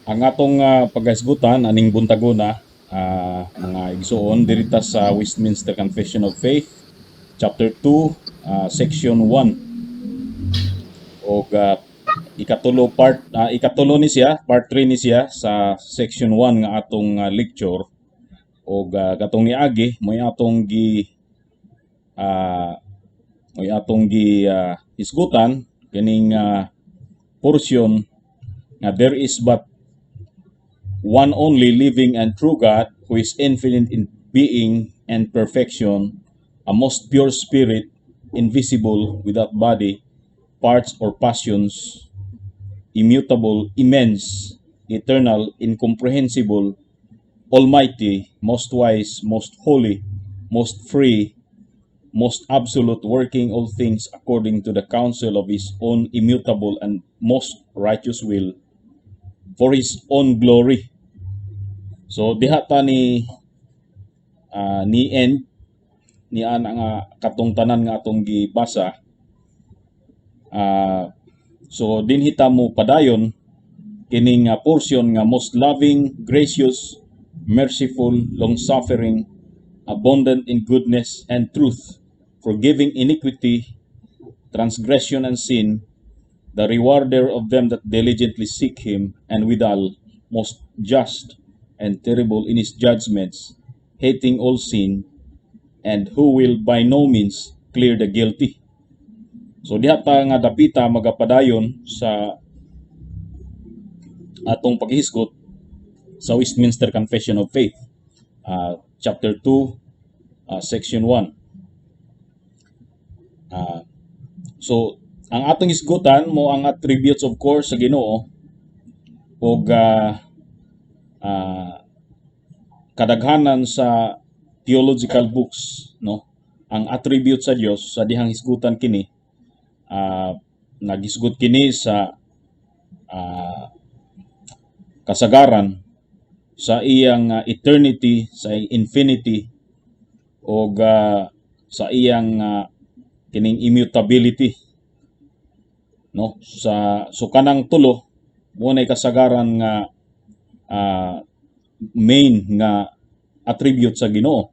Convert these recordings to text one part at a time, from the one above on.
Ang atong paghisgutan aning buntagona mga igsuon dirita sa Westminster Confession of Faith chapter 2 section 1 og ikatulo ni siya part 3 ni siya sa section 1 nga atong lecture og katong niagi ah, mo'y atong gi hisgutan kining portion nga there is but one only living and true God, who is infinite in being and perfection, a most pure spirit, invisible, without body, parts or passions, immutable, immense, eternal, incomprehensible, almighty, most wise, most holy, most free, most absolute, working all things according to the counsel of his own immutable and most righteous will, for his own glory. So diha ta ni end ni ana nga katong tanan nga atong gibasa. So dinhita mo padayon kining portion nga most loving, gracious, merciful, long-suffering, abundant in goodness and truth, forgiving iniquity, transgression and sin, the rewarder of them that diligently seek him, and withal most just and terrible in his judgments, hating all sin, and who will by no means clear the guilty. So diha ta nga dapita magapadayon sa atong paghisgot sa Westminster Confession of Faith, chapter 2, section 1. So ang atong hisgutan mo ang attributes of course sa Ginoo og kadaghanan sa theological books, no, ang attribute sa Dios sa dihang hisgutan kini naghisgot kini sa kasagaran sa iyang eternity, sa infinity o sa iyang kining immutability, no, sa so kanang tulo mo nay kasagaran nga main nga attribute sa Ginoo,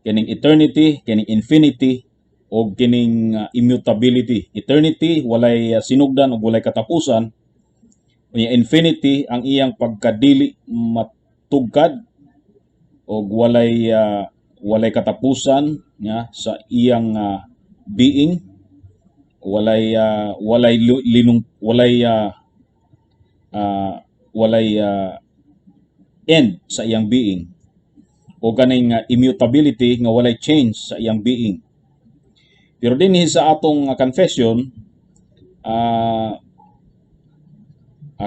kining eternity, kining infinity o kining immutability. Eternity walay sinugdan o walay katapusan. Unya infinity ang iyang pagkadili matugkad o walay katapusan nya sa iyang being, walay linung walay end sa iyang being o kaning immutability nga walay change sa iyang being. Pero dinhi sa atong confession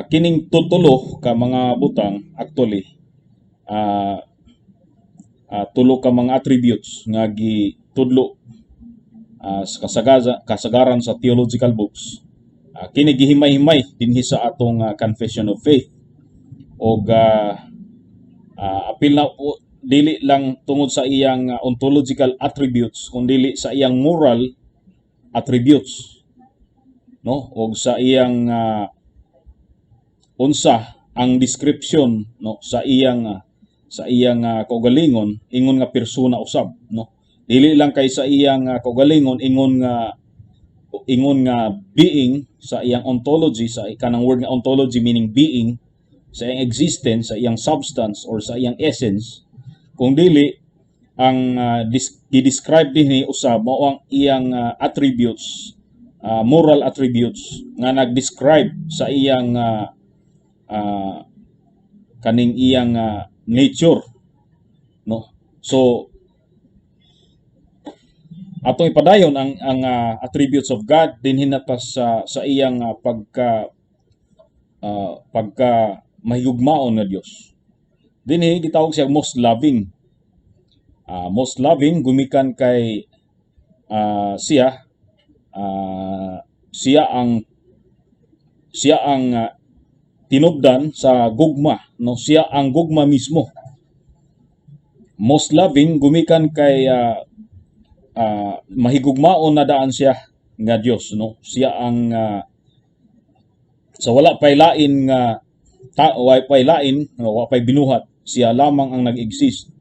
kining tulo ka mga butang actually tulo ka mga attributes nga gitudlo sa kasagaran sa theological books, kini gihimay-himay dinhi sa atong confession of faith og apil na dili lang tungod sa iyang ontological attributes kundi sa iyang moral attributes, no, og sa iyang unsa ang description, no, sa iyang kaugalingon ingon nga persona usab, no, dili lang kay sa iyang kaugalingon ingon nga being, sa iyang ontology, sa kanang word nga ontology meaning being, sa iyang existence, sa iyang substance or sa iyang essence, kung dili ang i-describe dinhi usab mao ang iyang attributes, moral attributes nga nag-describe sa iyang kaning iyang nature, no. So atong ipadayon ang attributes of God dinhi nata sa iyang pagka mahigugmaon nga Dios. Dinhi gitawag siya most loving. Most loving gumikan kay siya ang tinubdan sa gugma, no, siya ang gugma mismo. Most loving gumikan kay mahigugmaon na daan siya nga Dios, no, siya ang sa wala pay lain nga Way pay lain, way pay binuhat, siya lamang ang nag-exist,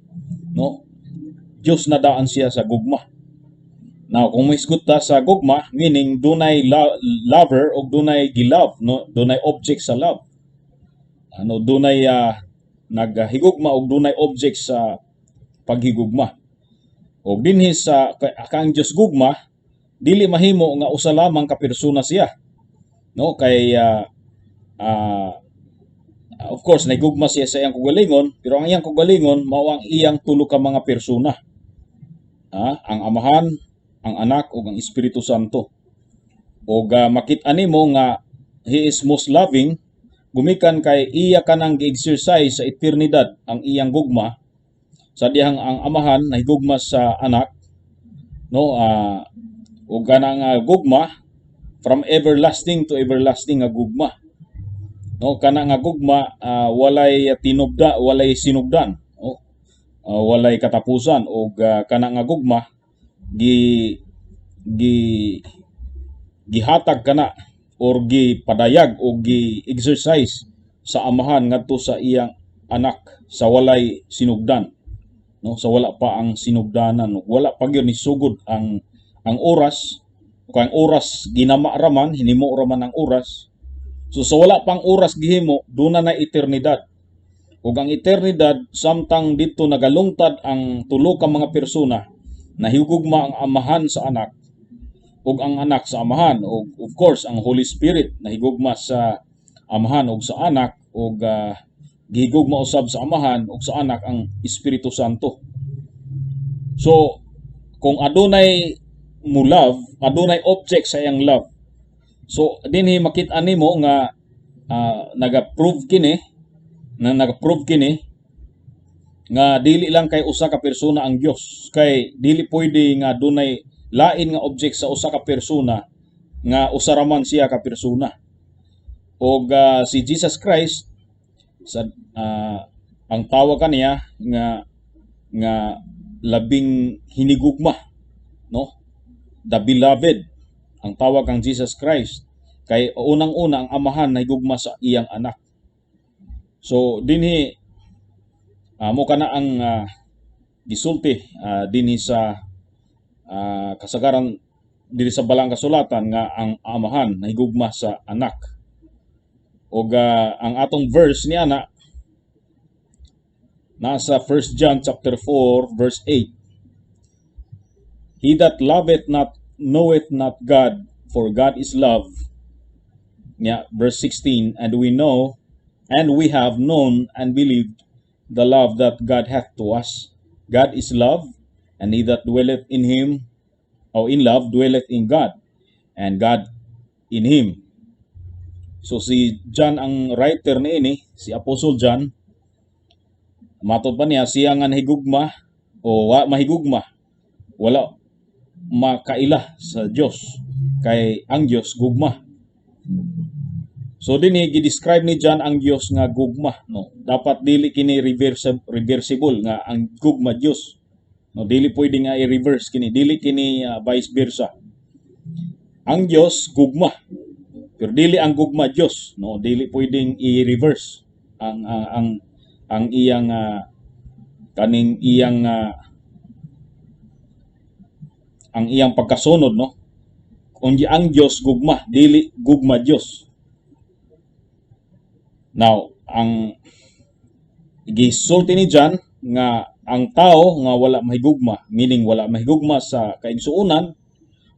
no? Dios na daan siya sa gugma. Now, kung misgot ta sa gugma, meaning dunay lover o dunay gilove, no? Dunay object sa love. Ano, dunay naghigugma o dunay object sa paghigugma. O dinhi sa kang Dios gugma, dili mahimo nga usa lamang ka persona siya, no? Kay of course nagugma siya sa iyang kaugalingon, pero ang iyang kaugalingon mao ang iyang tulo ka mga persona. Ang Amahan, ang Anak ug ang Espiritu Santo. Og makit-an nimo nga he is most loving gumikan kay iya kanang gi-exercise sa eternidad ang iyang gugma, sa dihang ang Amahan nahigugma sa Anak, no? Ug kanang gugma from everlasting to everlasting nga gugma, no? Kana nga gugma walay tinubda, walay sinugdan, no? Walay katapusan. Og kana nga gugma gi gihatag kana or gipadayag o gi-exercise sa Amahan ngadto sa iyang Anak sa walay sinugdan, no? Sa wala pa ang sinugdanan, wala pa gyud ni sugod ang oras. Kung ang oras ginama raman, hinimo raman ang oras. So sa wala pang oras gihimo, duna na eternidad. Ug ang eternidad samtang dito nagalungtad ang tulo ka mga persona, nahigugma ang Amahan sa Anak ug ang Anak sa Amahan, ug of course ang Holy Spirit nahigugma sa Amahan ug sa Anak, ug gihigugma usab sa Amahan ug sa Anak ang Espiritu Santo. So kung adunay mo love, adunay object sa iyang love. So dinhi makit-an nimo nga nag-approve kini nga dili lang kay usa ka persona ang Dios, kay dili pwede nga dunay lain nga object sa usa ka persona nga usa ra man siya ka persona. Og si Jesus Christ sa ang tawag kaniya nga labing hinigugma, no? The beloved ang tawag kang Jesus Christ, kay unang-una ang Amahan nahigugma sa iyang Anak. So dinhi mo kana ang gisulti dinhi sa kasagaran diri sa balang kasulatan nga ang Amahan nahigugma sa Anak. Og ang atong verse ni ana nasa 1 John chapter 4 verse 8. He that loveth not knoweth not God, for God is love. Verse 16, and we know and we have known and believed the love that God hath to us. God is love, and he that dwelleth in him, or in love, dwelleth in God, and God in him. So si John ang writer niini, si Apostle John, matod pa niya siya nga nahigugma o mahigugma, wala makaila sa Dios, kay ang Dios gugma. So dinhi gi-describe ni John ang Dios nga gugma, no? Dapat dili kini reversible nga ang gugma Dios, no? Dili pwede nga i-reverse kini, dili kini vice versa. Ang Dios gugma, pero dili ang gugma Dios, no? Dili pwedeng i-reverse ang iyang kaning iyang ang iyang pagkasunod, no? Kundi ang Dios gugma, dili gugma Dios. Now, ang gisulti ni John nga ang tao nga wala mahigugma, meaning wala mahigugma sa kaigsuonan,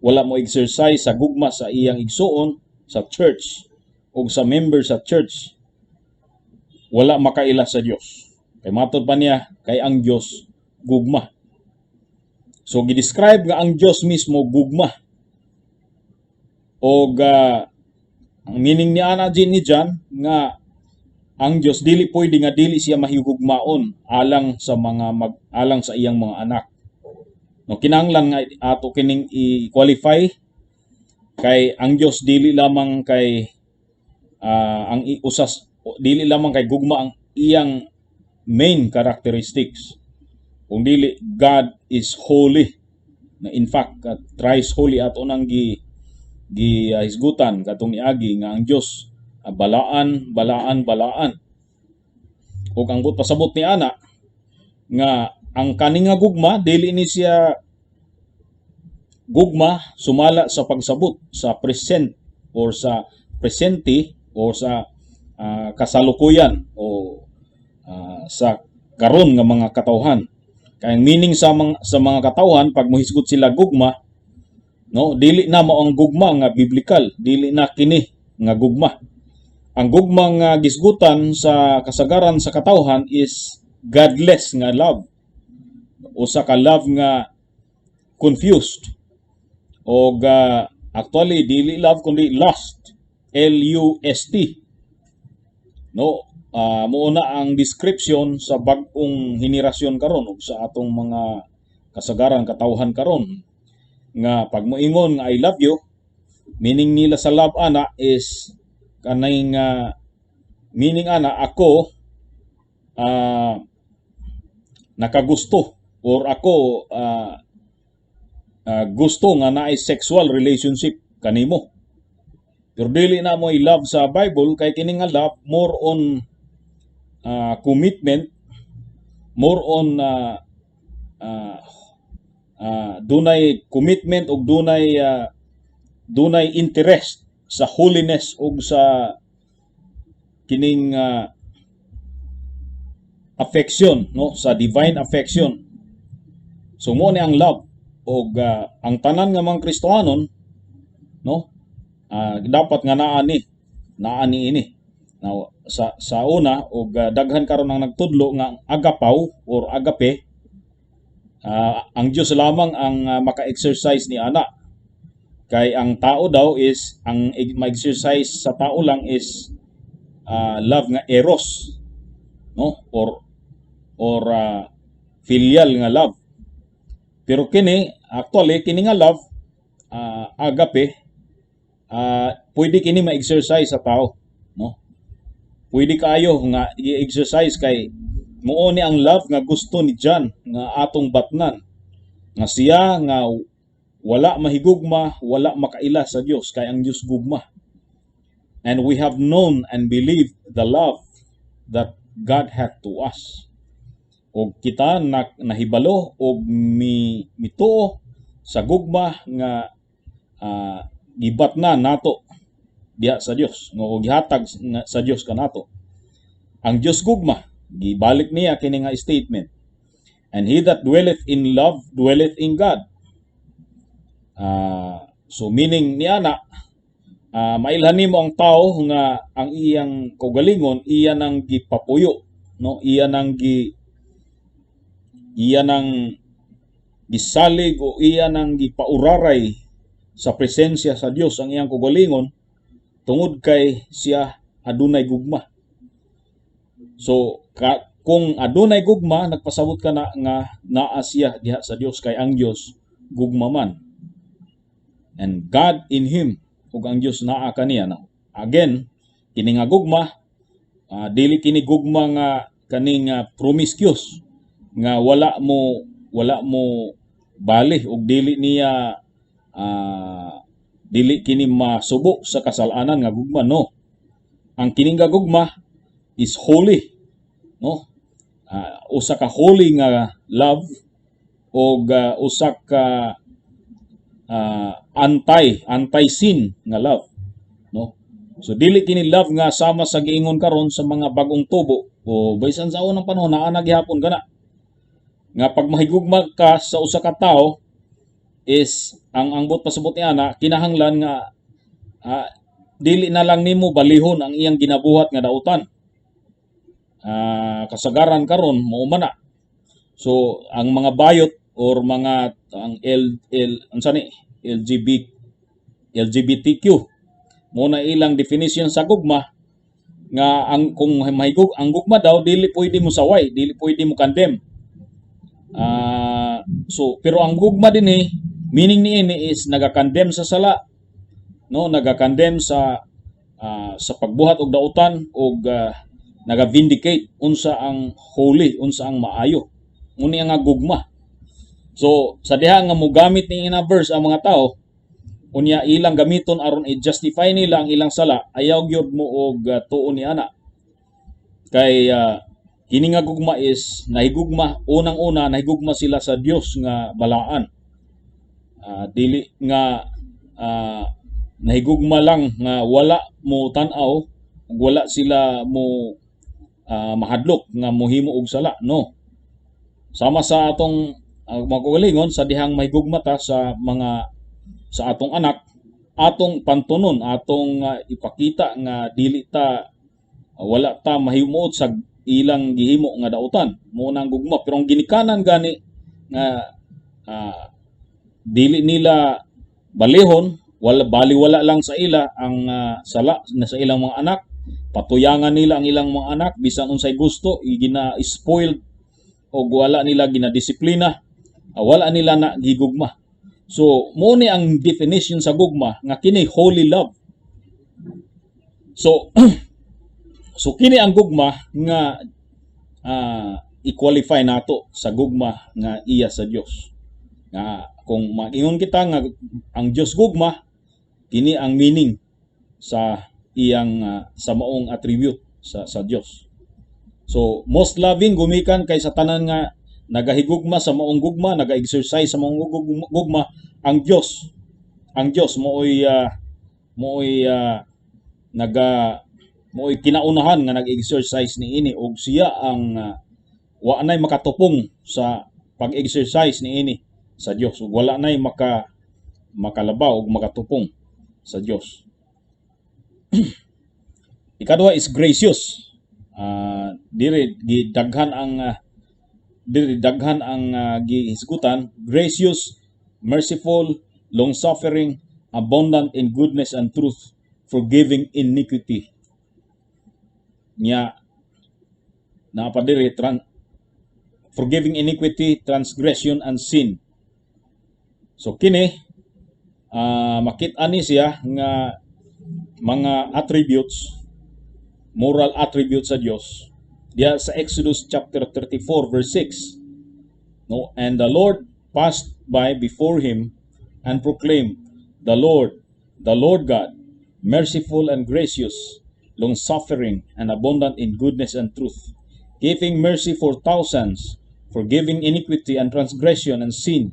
wala mo exercise sa gugma sa iyang igsuon sa church o sa member sa church, wala makaila sa Dios. Kay matod pa niya, kay ang Dios gugma. So gidescribe nga ang Dios mismo gugma. Og ang meaning ni ana din ni John nga ang Dios dili pwede nga dili siya mahigugmaon alang sa iyang mga anak. No, kinahanglan nga ato kining i-qualify, kay ang Dios dili lamang kay dili lamang kay gugma ang iyang main characteristics. Kung dili, God is holy. Na in fact, thrice holy ato nang hisgutan katong niagi nga ang Dios balaan. Ug ang pasabot ni ana nga ang kani nga gugma dili ni siya gugma sumala sa pagsabot sa present or sa presente o sa kasalukuyan o sa karon nga mga katawhan. Kay ang meaning sa mga katawhan pag mohisgot sila gugma, no, dili na mao ang gugma nga biblikal, dili na kini nga gugma. Ang gugma nga gisgutan sa kasagaran sa katawhan is godless nga love. Usa ka love nga confused. O actually dili love kundi lust. L-U-S-T. No, muuna ang description sa bag-ong henerasyon karon ug sa atong mga kasagaran katawhan karon nga pag moingon nga I love you, meaning nila sa love ana is kaning meaning ana ako nakagusto or ako gusto nga naay sexual relationship kanimo. Pero dili na mo i-love sa Bible kay kini nga love more on commitment, more on dunay commitment ug dunay interest sa holiness ug sa kining affection, no, sa divine affection. So mo ni ang love ug ang tanan nga mga Kristohanon, no, dapat nga naani ini. Now sa una ug daghan karon ang nagtudlo nga agapaw or agape, ang Dios lamang ang maka-exercise ni ana. Kay ang tao daw is ang ma-exercise sa tao lang is love nga eros, no, or filial nga love. Pero kini actually kini nga love agape pwede kini ma-exercise sa tao, no? Pwede kayo nga i-exercise kay muo ni ang love nga gusto ni John nga atong batnan. Nga siya nga wala mahigugma, wala makaila sa Dios kay ang Dios gugma. And we have known and believed the love that God hath to us. Og kita nahibalo og mituo sa gugma nga gibatna nato diha sa Dios, no, gihatag sa Dios kanato. Ang Dios gugma, gibalik niya kini nga statement. And he that dwelleth in love dwelleth in God. So meaning ni ana, mailhan nimo ang tao nga ang iyang kaugalingon iya nang gipapuyo, no, iya nang gisalig o iya nang gipauraray sa presensya sa Dios ang iyang kaugalingon tungod kay siya adunay gugma. So kung adunay gugma, nagpasabot ka na nga naa siya diha sa Dios kay ang Dios gugma man. And God in him, ug ang Dios naa kaniya. Now, again, kini nga gugma, dili kini gugma nga kaning promiscuous nga wala mo bali ug dili kini masubo sa kasalanan nga gugma, no. Ang kini nga gugma is holy, no. Usa ka holy nga love ug usa ka anti-sin nga love, no. So dili kini love nga sama sa giingon karon sa mga bagong tubo o bisan sa unang panahon naa gihapon kana nga pag mahigugma ka sa usa ka tawo is ang bot pasabot ni ana kinahanglan nga dili na lang nimo balihon ang iyang ginabuhat nga dautan. Kasagaran karon mao man na. So ang mga bayot or mga ang LGBTQ mo na ilang definition sa gugma nga kung mahigug ang gugma daw dili pwede mo saway, dili pwede mo condemn. So pero ang gugma din meaning niini is naga-condemn sa sala, no, naga-condemn sa pagbuhat og dautan og naga-vindicate unsa ang holy, unsa ang maayo. Muni nga gugma. So sa diha nga mogamit ni ina verse ang mga tao Unya ilang gamiton aron i-justify nila ang ilang sala, ayaw gyud mo og tuon ni ana. Kay kini nga gugma is nahigugma, unang-una nahigugma sila sa Dios nga balaan. Dili nga nahigugma lang nga wala mo tan-aw, wala sila mo mahadlok nga mohimo og sala, no. Sama sa atong magkugalingon sa dihang mahigugma ta sa atong anak, atong pantunon, atong ipakita nga dili ta wala ta mahimuot sa ilang gihimo nga dautan, mo nang gugma. Pero ang ginikanan gani nga dili nila balihon, baliwala lang sa ila ang sala na sa ilang mga anak, patuyangan nila ang ilang mga anak bisan unsay gusto, gina-spoiled o wala nila ginadisiplina, wala nila na gigugma. So mo ni ang definition sa gugma nga kini holy love. So so kini ang gugma nga i-qualify nato sa gugma nga iya sa Dios. Nga kung mag-ingon kita nga ang Dios gugma, kini ang meaning sa iyang sa maong attribute sa Dios. So most loving gumikan kay sa tanan nga nagahigugma sa maong gugma, naga-exercise sa maong gugma, ang Dios. Ang Dios mooy kinaunahan nga nag-exercise niini ug siya ang wa nay makatupong sa pag-exercise niini sa Dios. Ug wala nay makalabaw ug makatupong sa Dios. Ikadua is gracious. Diri daghan ang gihisgutan. Gracious, merciful, long-suffering, abundant in goodness and truth, forgiving iniquity. Nya napadiri forgiving iniquity, transgression and sin. So kini makit-an ni siya nga mga attributes, moral attributes sa Dios. Diya sa Exodus chapter 34 verse 6. No, and the Lord passed by before him and proclaimed, the Lord God, merciful and gracious, long-suffering and abundant in goodness and truth, giving mercy for thousands, forgiving iniquity and transgression and sin,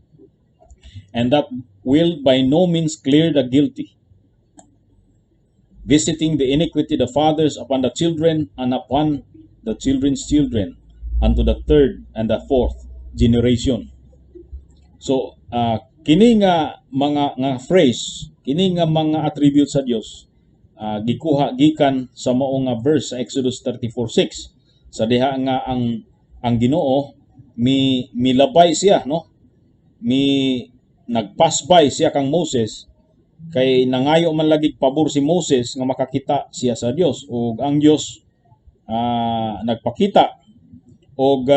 and that will by no means clear the guilty, visiting the iniquity of the fathers upon the children and upon the children's children, unto the third and the fourth generation. So, kini nga mga phrase, kini nga mga attributes sa Dios, gikuha gikan sa mao nga verse sa Exodus 34:6. Sa diha nga ang Ginoo milabay siya, no? Nagpass by siya kang Moses, kay nangayo man lagi pabor si Moses nga makakita siya sa Dios, ug ang Dios nagpakita og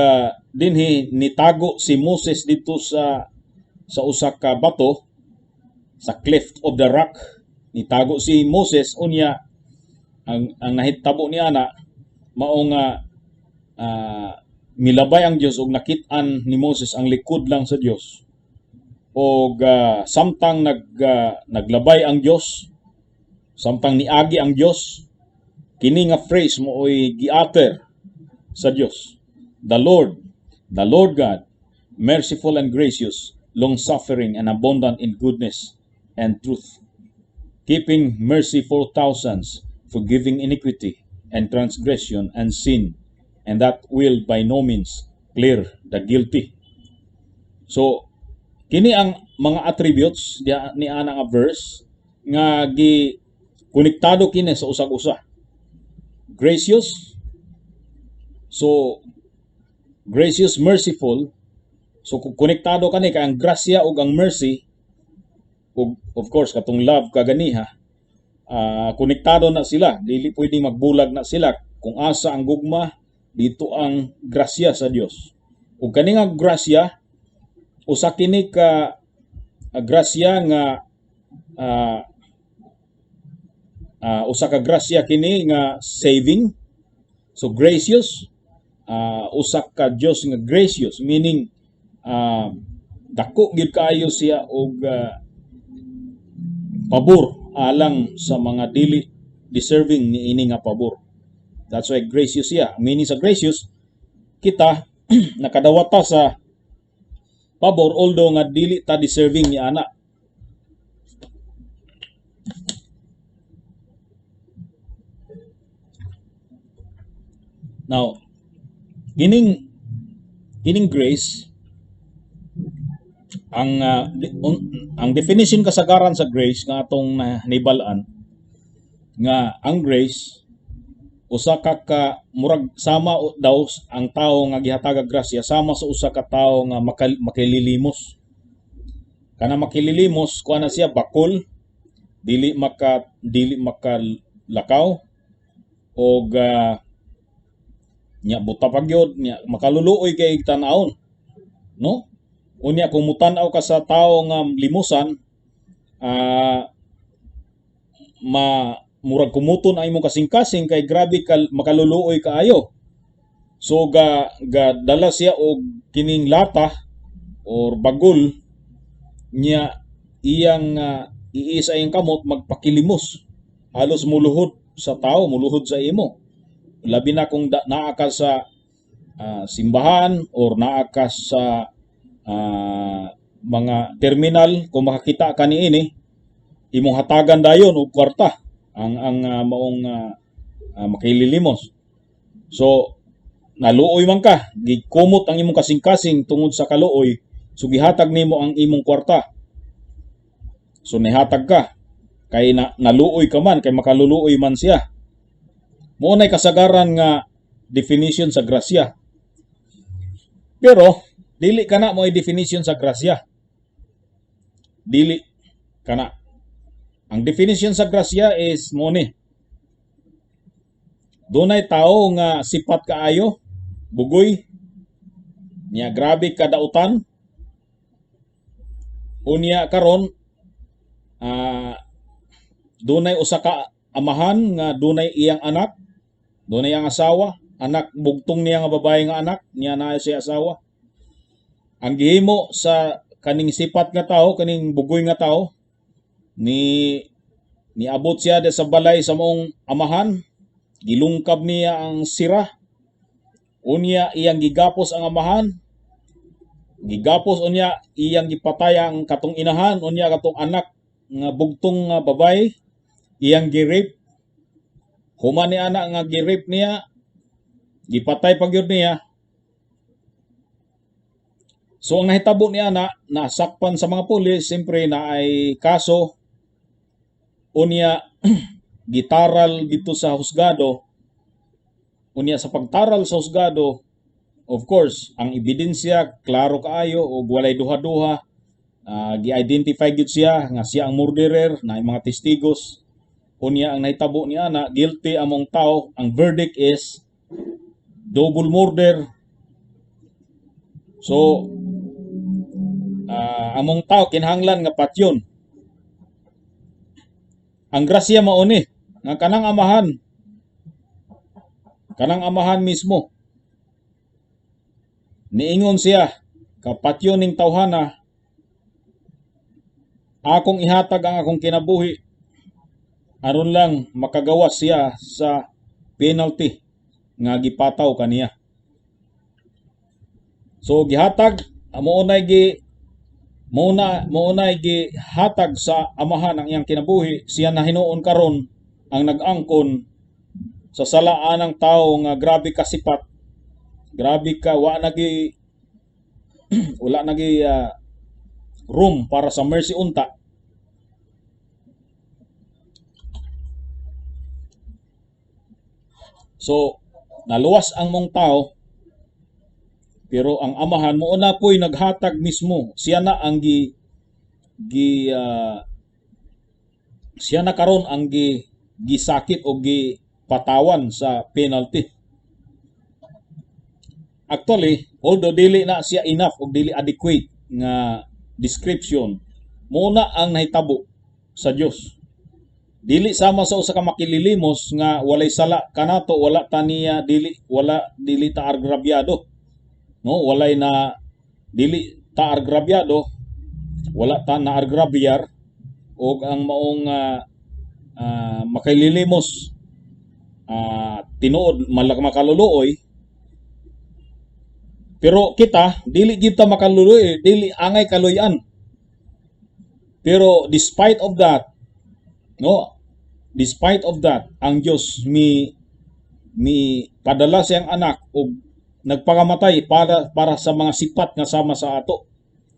dinhi nitago si Moses dito sa usa ka bato, sa cleft of the rock. Nitago si Moses, unya ang nahitabo niya na mao nga milabay ang Dios ug nakit-an ni Moses ang likod lang sa Dios. Og samtang naglabay ang Dios, samtang niagi ang Dios, kini nga phrase mo oy gi-utter sa Dios. The Lord God, merciful and gracious, long-suffering and abundant in goodness and truth, keeping mercy for thousands, forgiving iniquity and transgression and sin, and that will by no means clear the guilty. So, kini ang mga attributes ni ana nga verse nga konektado kini sa usag-usa. Gracious, so gracious, merciful, so konektado kani kay ang grasya ug ang mercy ug of course katong love kaganiha, konektado na sila, dili pwedeng magbulag na sila. Kung asa ang gugma, dito ang grasya sa Dios. Ug kani nga grasya, usa kini ka grasya nga usa ka grasya kini nga saving. So gracious, usa ka Dios nga gracious, meaning dako gid kaayo siya og pabor alang sa mga dili deserving ni ini nga pabor. That's why gracious siya. Meaning sa gracious, kita nakadawata sa pabor although nga dili ta deserving ni ana. Now, kining grace ang definition kasagaran sa grace nga atong nahibal-an nga ang grace usa ka murag sama daw ang tawo nga gihatag grasya sama sa usa ka tawo nga makililimos. Kana makililimos kuha na siya bakol, dili makalakaw og nya buta pagyod nya makaluluoy kay tan-awon, no? Unya kung mutan-aw ka sa tawo nga limusan, murag kumuton ang imong kasing-kasing kay grabe ka makaluluoy kaayo. So dala siya og kining lata or bagol nya iyang iisa iyang kamot magpakilimos. Halos muluhod sa tao, muluhod sa imo. Labi na kung naa ka sa simbahan or naa ka sa mga terminal, kung makakita ka niini, imong hatagan dayon og kwarta ang maong makililimos. So naluoy man ka, gikumot ang imong kasing-kasing tungod sa kaluoy, so gihatag nimo ang imong kwarta. So nihatag ka kay naluoy ka man, kay makaluluoy man siya. Mao nay kasagaran nga definition sa grasya. Pero dili kana mo definition sa grasya. Dili kana. Ang definition sa grasya is mo ni. Dunay tao nga sipat kaayo, bugoy, niya grabe kadautan. Unya karon dunay usa ka amahan nga dunay iyang anak, dunay iyang asawa, anak bugtong niya nga babae nga anak, niya na siya asawa. Ang gihimo sa kaning sipat nga tao, kaning bugoy nga tao, niabot siya sa balay sa maong amahan, gilungkab niya ang sira, unya iyang gigapos ang amahan, gigapos unya iyang gipatay ang katong inahan, unya katong anak nga bugtong nga babae, iyang girip, human ni anak nga girip niya, gipatay pagyud niya. So ang nahitabo ni ana, nasakpan sa mga pulis, siyempre na ay kaso, unya gitaral dito sa husgado, unya sa pagtaral sa husgado, of course, ang ebidensya klaro kaayo og walay duha-duha, gi-identify gyud siya nga siya ang murderer, na mga testigos. Unya ang nahitabo ni ana, guilty among tao, ang verdict is double murder. So among tao kinahanglan nga patyon. Ang grasya mao ni nga kanang amahan mismo niingon siya kapatyon ning tawhana, akong ihatag ang akong kinabuhi aron lang makagawas siya sa penalty nga gipataw kaniya. So gihatag Maunay gihatag sa amahan ang iyang kinabuhi, siya na hinuon karon ang nag-angkon sa salaan ng tao nga grabe ka sipat, grabe ka wala nagi room para sa mercy unta. So naluwas ang mong tao, pero ang amahan mo na po'y naghatag mismo. Siya na ang siya na karon ang gisakit o gipatawan sa penalty. Actually, although dili na siya enough o dili adequate nga description, muna ang nahitabo sa Dios. Dili sama sa usa ka makililimos nga walay sala kanato, wala dili ta agrabyado. No, walay na dili ta agrabyado, wala ta na agrabyar, o ang maong makalilimos tinuod makaluluoy, pero kita dili kita makaluluoy, dili angay kaluyan. Pero despite of that, ang Dios padala siyang anak og nagpakamatay para sa mga sipat nga sama sa ato,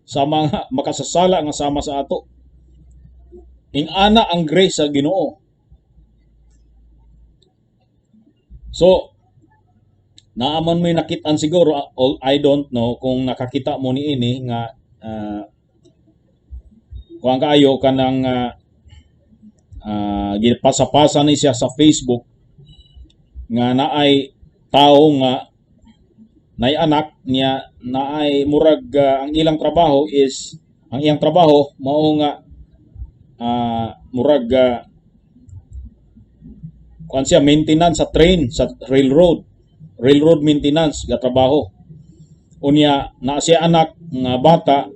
sa mga makasasala nga sama sa ato. Ana ang grace sa Ginoo. So, naaman mo'y nakitaan siguro, I don't know kung nakakita mo ni ini nga kung kaayo kanang gipasa-pasa ni siya sa Facebook nga naay tao nga naay anak niya, naay murag ang iyang trabaho mao nga murag kuan siya maintenance sa train, sa railroad maintenance nga trabaho. Unya na siya anak nga bata,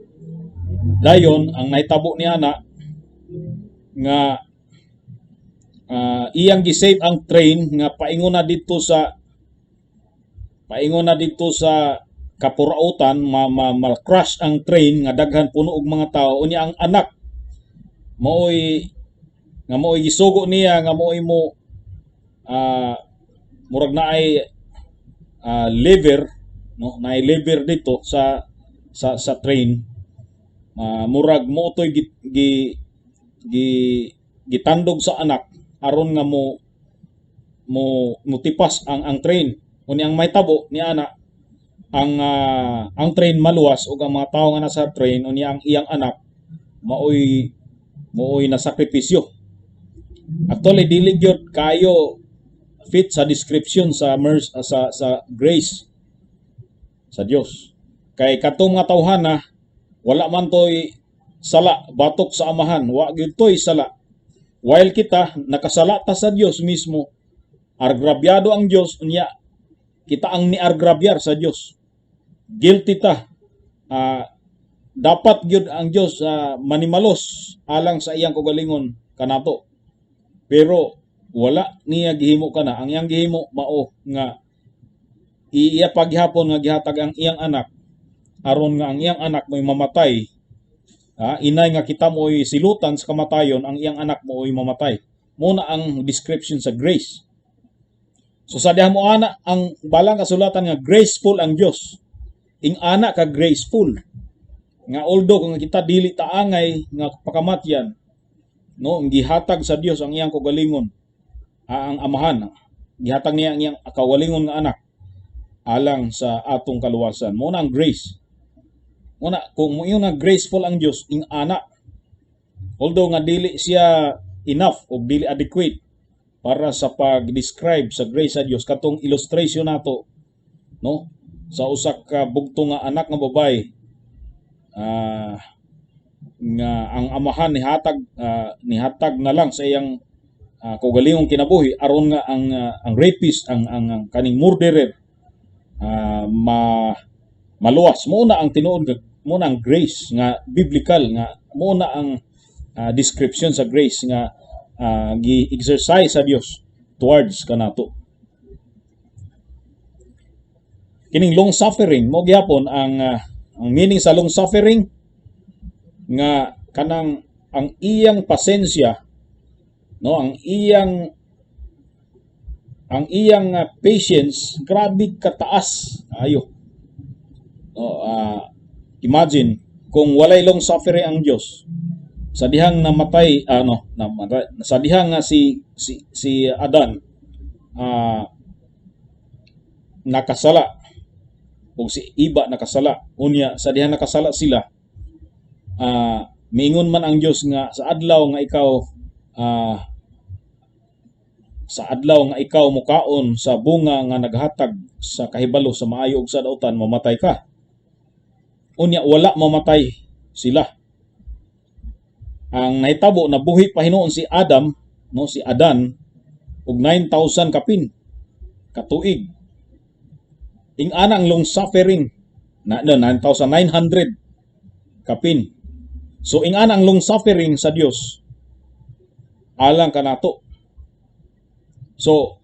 dayon ang nahitabo ni ana nga iyang gisave ang train nga paingon na dito sa kapurautan, ma-crash ang train nga daghan puno og mga tao. Unya ang anak maoy gisugo niya nga maoy mo murag naay liver, no, naay liver dito sa train. Murag mo toy gitandog sa anak aron nga mo tipas ang train. Unya ang may tabo ni ana ang train maluwas ug ang mga tawo nga nasa train, unya ang iyang anak maoy nasakripisyo. Actually dili gyud kayo fit sa description sa grace sa Dios. Kay katong mga tawhana wala man toy sala batok sa amahan, wa gyud toy sala. While kita nakasala ta sa Dios mismo, argrabyado ang Dios, unya kita ang niargrabyar sa Dios. Guilty ta. Dapat gyud ang Dios manimalos alang sa iyang kaugalingon kanato. Pero wala niya gihimo kana. Ang iyang gihimo mao nga iya paghapon nga gihatag ang iyang anak aron nga ang iyang anak mo'y mamatay. Inay nga kita mo'y silutan sa kamatayon, ang iyang anak mo'y mamatay. Muna ang description sa grace. So sa diha mo ana ang balang kasulatan nga graceful ang Dios. Ing ana ka graceful. Nga although kung kita dili ta angay nga pakamatyan, no, ang gihatag sa Dios ang iyang kaugalingon, ang amahan, gihatag niya ang iyang kaugalingon nga anak alang sa atong kaluwasan. Muna ang grace. Muna kung mo na graceful ang Dios ing ana, although nga dili siya enough o dili adequate para sa pag-describe sa grace sa Dios, katong illustration nato, no, sa usa ka bugtong nga anak nga babae nga ang amahan nihatag na lang sa iyang kaugalingong kinabuhi aron nga ang rapist, ang kaning murderer maluwas. Muna ang tinuod, muna ang grace nga biblical, nga muna ang description sa grace nga gi-exercise sa Dios towards kanato. Kining long suffering mo gyapon ang meaning sa long suffering nga kanang ang iyang pasensya, no, ang iyang patience grabe kataas ayo. No, imagine kung walay long suffering ang Dios, sa dihang namatay sa dihang nga si Adan nakasala o si Iba nakasala, unya sa dihang nakasala sila, miingon man ang Dios nga sa adlaw nga ikaw mukaon sa bunga nga naghatag sa kahibalo sa maayo ug sa dautan, mamatay ka. Unya wala mamatay sila. Ang nahitabo na buhi pa hinuon si Adan og 9,000 katuig. Ing ana ang long suffering 9,900 kapin. So ing ana ang long suffering sa Dios alang kanato. So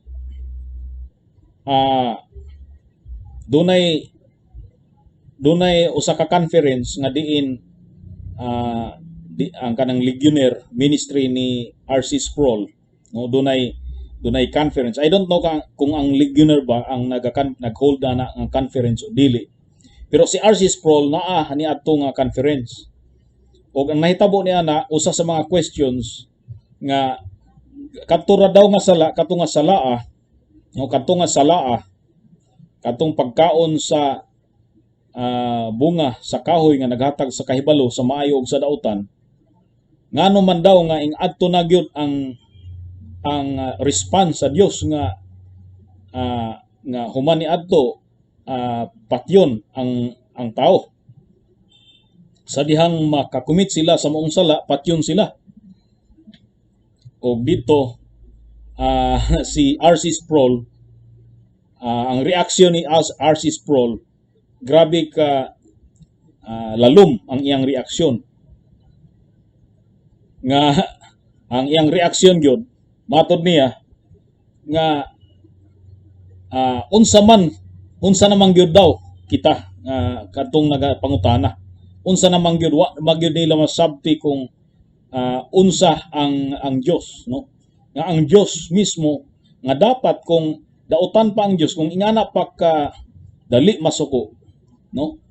dunay usa ka conference nga diin ang kanang Ligonier ministry ni R.C. Sproul, no, dunay conference. I don't know kung ang Ligonier ba ang nag-hold na ang conference o dili, pero si R.C. Sproul naa ni adto nga conference, og ang nahitabo niya na usa sa mga questions nga kadto daw nga sala, kadto nga salaa, no, kadto nga salaa, kadtong pagkaon sa bunga sa kahoy nga naghatag sa kahibalo sa maayo ug sa dautan, ngano man daw nga ing adto na gyud ang response sa Dios nga human ni adto patyon ang tao. Sa dihang makakumit sila sa maong sala, patyon sila. O dito si R.C. Sproul, ang reaksyon ni R.C. Sproul, grabe ka lalom ang iyang reaksyon. Nga ang iyang reaksyon gyud, matod niya nga unsa naman gyud daw kita kadtong nagapangutana. Unsa naman gyud wa magyud nila masabti kung unsa ang Dios, no? Nga ang Dios mismo nga dapat kung dautan pa ang Dios, kung ingana pa ka dali masuko, no?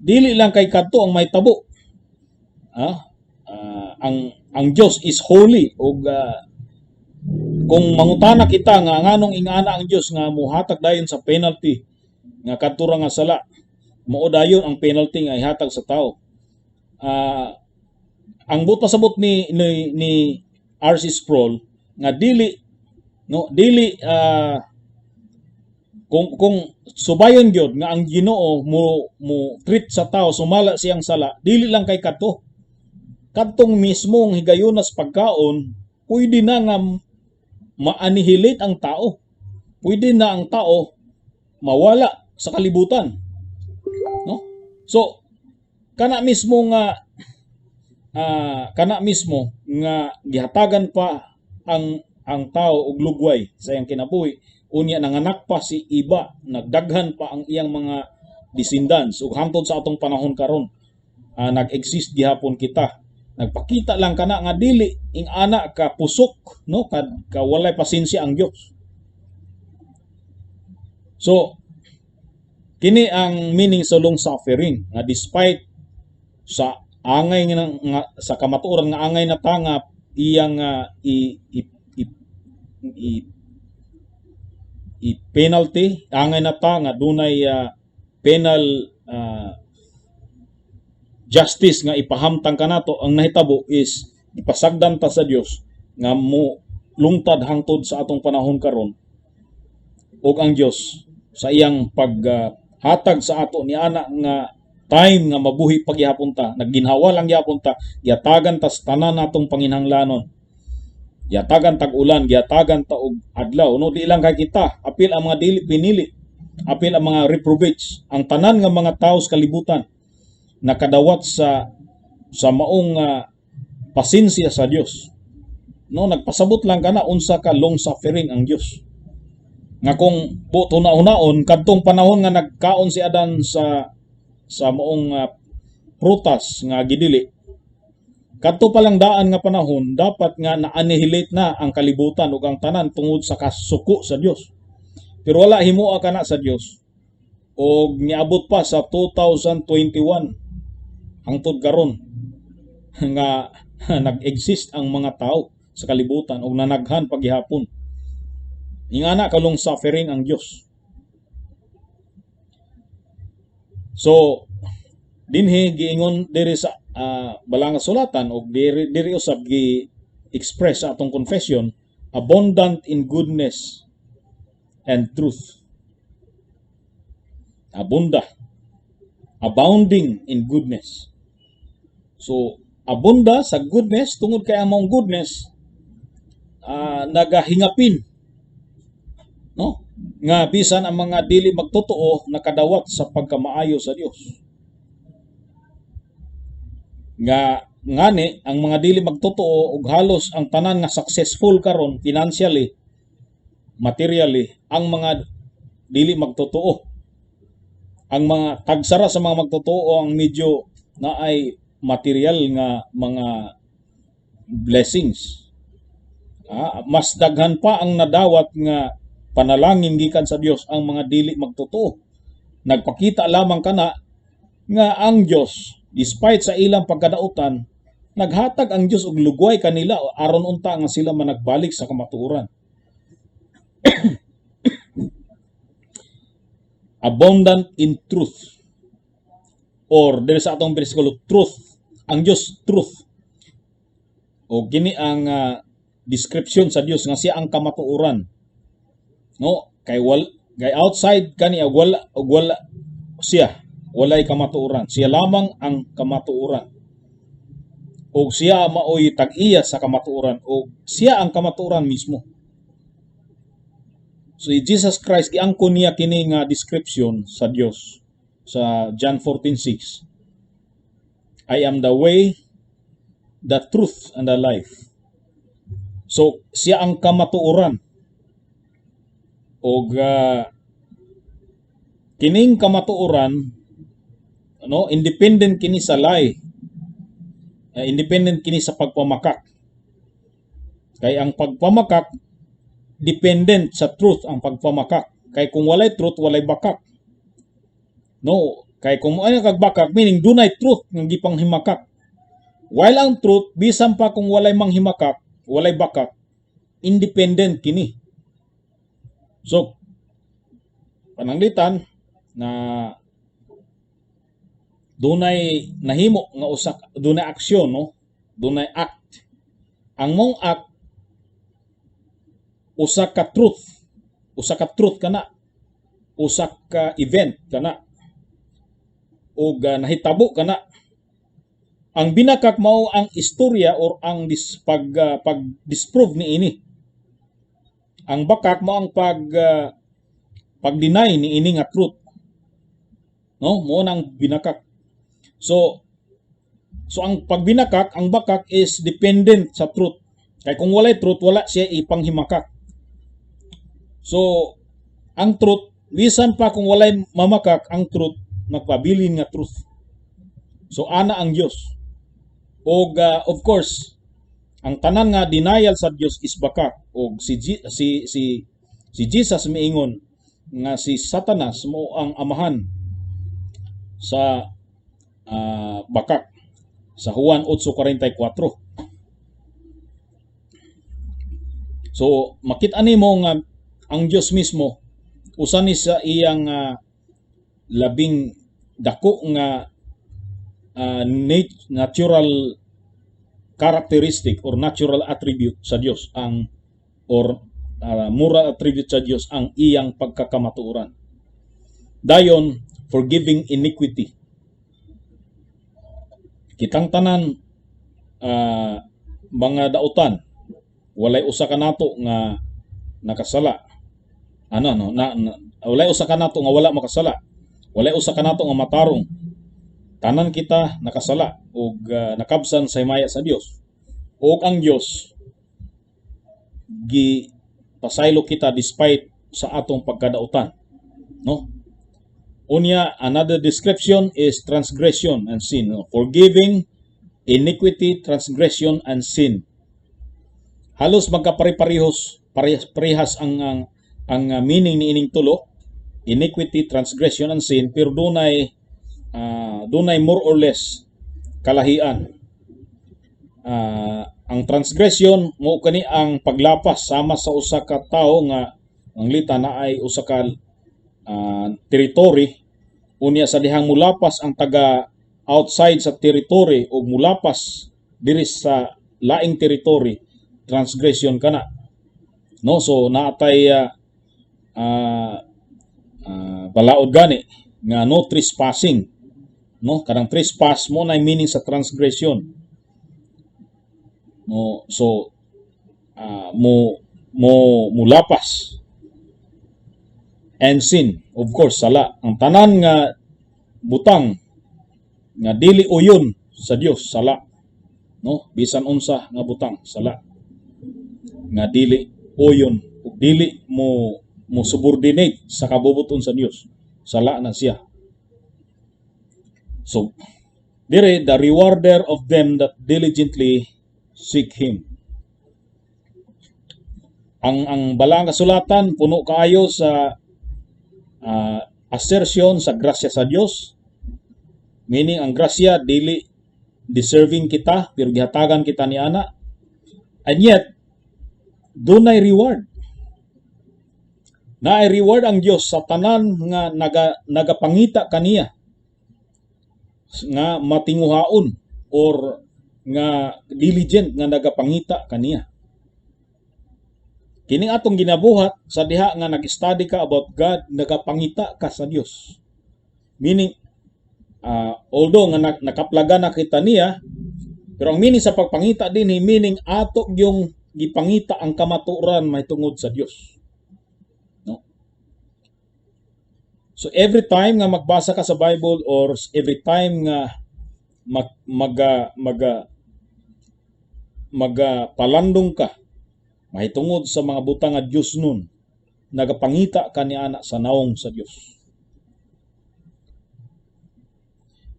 Dili lang kay kadto ang may tabo. Ang Dios is holy, ug kung mangutana kita nga nganong ingana ang Dios nga muhatag dayon sa penalty nga kadto ra nga sala, mao dayon ang penalty nga ihatag sa tao. Ang pasabot ni R.C. Sproul nga dili kung subayon gyud nga ang Ginoo mo treat sa tao sumala siyang sala, dili lang kay kadtong mismong higayonas pagkaon, pwede na nga ma-annihilate ang tao. Pwede na ang tao mawala sa kalibutan, no? So kana mismo nga gihatagan pa ang tao og lugway sa iyang kinabuhi, unya nanganak pa si iba, nagdaghan pa ang iyang mga descendants, ug hangtod sa atong panahon karon nag-exist gihapon kita. Nagpakita lang kana nga dili ing ana ka pusok, no, ka walay pasensya ang Dios. So kini ang meaning sa long suffering, nga despite sa angay nga sa kamatuoran nga angay na tangap iyang penalty, angay na tanga dunay penal justice nga ipahamtang kanato, ang nahitabo is ipasagdan ta sa Dios nga mo lungtad hangtod sa atong panahon karon, ug ang Dios sa iyang paghatag sa ato ni ana nga time nga mabuhi pagyapon ta, nagginhawa lang gyapon ta, giatagan ta sa tanan natong panginhanglanon, giatagan tag ulan, giatagan ta og adlaw, no, di lang kay kita, apil ang mga dili pinili, apil ang mga reprobates, ang tanan nga mga tawo sa kalibutan nakadawat sa maong pasensya sa Dios, no? Nagpasabot lang kana unsa ka long suffering ang Dios, nga kung tuna-unaon kadtong panahon nga nagkaon si Adan sa maong prutas nga gidili, kadto pa lang daan nga panahon dapat nga na-annihilate na ang kalibutan ug ang tanan tungod sa kasuko sa Dios, pero wala himua kana sa Dios, og niabot pa sa 2021 hangtod karon nga nag-exist ang mga tao sa kalibutan ug nanaghan paghihapon. Ingana ka long suffering ang Dios. So dinhi giingon diri sa balanga sulatan ug diri usab gi-express sa atong confession, abundant in goodness and truth. Abounding in goodness. So abunda sa goodness tungod kay among goodness nagahingapin, no, nga bisan ang mga dili magtotoo nakadawat sa pagkamaayo sa Dios, nga ngani ang mga dili magtotoo ug halos ang tanan nga successful karon financially, materially, ang mga dili magtotoo. Ang mga tagsara sa mga magtotoo ang medyo na ay material nga mga blessings. Mas daghan pa ang nadawat nga panalangin gikan sa Dios ang mga dili magtotoo. Nagpakita lamang kana nga ang Dios, despite sa ilang pagkadautan, naghatag ang Dios og lugway kanila aron unta nga sila managbalik sa kamatuoran. Abundant in truth, or dili sa atong bersikulo, truth. Ang Dios truth. O kini ang description sa Dios nga siya ang kamatuoran. No, kay outside kani wala siya, walay kamatuoran. Siya lamang ang kamatuoran. O siya maoy tag-iya sa kamatuoran, o siya ang kamatuoran mismo. So Jesus Christ giangkon niya kini nga description sa Dios sa John 14:6. I am the way, the truth, and the life. So siya ang kamatuoran. Og kining kamatuoran, independent kini sa lie. Independent kini sa pagpamakak. Kay ang pagpamakak dependent sa truth ang pagpamakak. Kay kung walay truth, walay bakak. No, kay kung ano kag bakak, meaning dunay truth nga gipanghimakak. While ang truth, bisan pa kung walay manghimakak, walay bakak, independent kini. So, pananglitan na dunay nahimo nga usak, dunay aksyon, no? Dunay act. Ang mong act usa ka truth kana, usa ka event kana, ug nahitabo kana. Ang binakak mao ang istorya or ang pag-disprove ni ini. Ang bakak mo ang pag-deny ni ini nga truth. No, mo nang binakak. So ang pagbinakak, ang bakak is dependent sa truth. Kay kung walay truth, wala siya ipanghimakak. So ang truth, bisan pa kung walay mamakak, ang truth magpabilin nga truth. So ana ang Dios. Og of course, ang tanan nga denial sa Dios is bakak. Og si Jesus miingon nga si Satanas mo ang amahan sa bakak sa Juan 8:44. So makita nimo nga ang Dios mismo usa ni sa iyang labing dako nga natural characteristic or natural attribute sa Dios moral attribute sa Dios ang iyang pagkakamatuoran. Dayon, forgiving iniquity. Kitang tanan mga dautan, walay usa ka nato nga nakasala. Walay usa ka nato nga wala makasala. Walay usa ka nato nga matarong. Tanan kita nakasala ug nakabsan sa himaya sa Dios. Ug ang Dios pasaylo kita despite sa atong pagkadautan. No? Unya, another description is transgression and sin. No? Forgiving iniquity, transgression, and sin. Halos magkapare-parehas ang meaning ni ining tulo, iniquity, transgression, and sin, pero dunay more or less kalahian. Ang transgression mo kani ang paglapas sama sa usa ka tawo nga ang lita na ay usa ka territory, unya sa dihang mulapas ang taga outside sa territory o mulapas diri sa laing territory, transgression kana. No, so naatay balaod gani nga no trespassing. No, kadang trespass mo na meaning sa transgression. No, so mulapas. And sin, of course, sala. Ang tanan nga butang nga dili uyon sa Dios, sala. no, bisan unsa nga butang sala nga dili oyon ug dili mo subordinate sa kabubuton sa Dios, sala na siya. So dire, the rewarder of them that diligently seek Him. Ang balang kasulatan puno kaayo sa assertion sa grasya sa Dios, meaning ang grasya dili deserving kita pero gihatagan kita ni ana, and yet dunay reward. Naay reward ang Dios sa tanan nga nagapangita kaniya nga matinguhaon or nga diligent nga nagapangita kaniya. Kining atong ginabuhat sa diha nga nag-study ka about God, nagapangita ka sa Dios. Meaning, although nga nakaplaga na kita niya, pero ang meaning sa pagpangita din, meaning ato yung gipangita ang kamatuoran mahitungod sa Dios. No? So every time nga magbasa ka sa Bible or every time nga palandong ka mahitungod sa mga butang nga Dios nun, nagapangita ka ni ana sa naong sa Dios.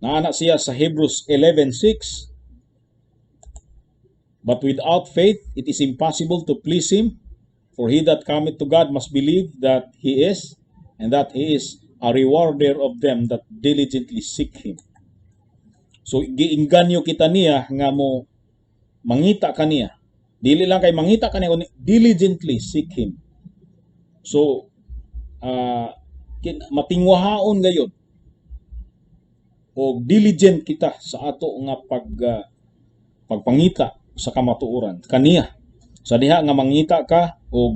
Naana siya sa Hebrews 11:6. But without faith it is impossible to please Him, for he that cometh to God must believe that He is, and that He is a rewarder of them that diligently seek Him. So giinganyo kita niya nga mo mangita kaniya. Dili lang kay mangita kaniya, diligently seek Him. So matingwahaon gayon o diligent kita sa ato nga pagpangita sa kamatuoran kaniya. Sa diha nga mangita ka o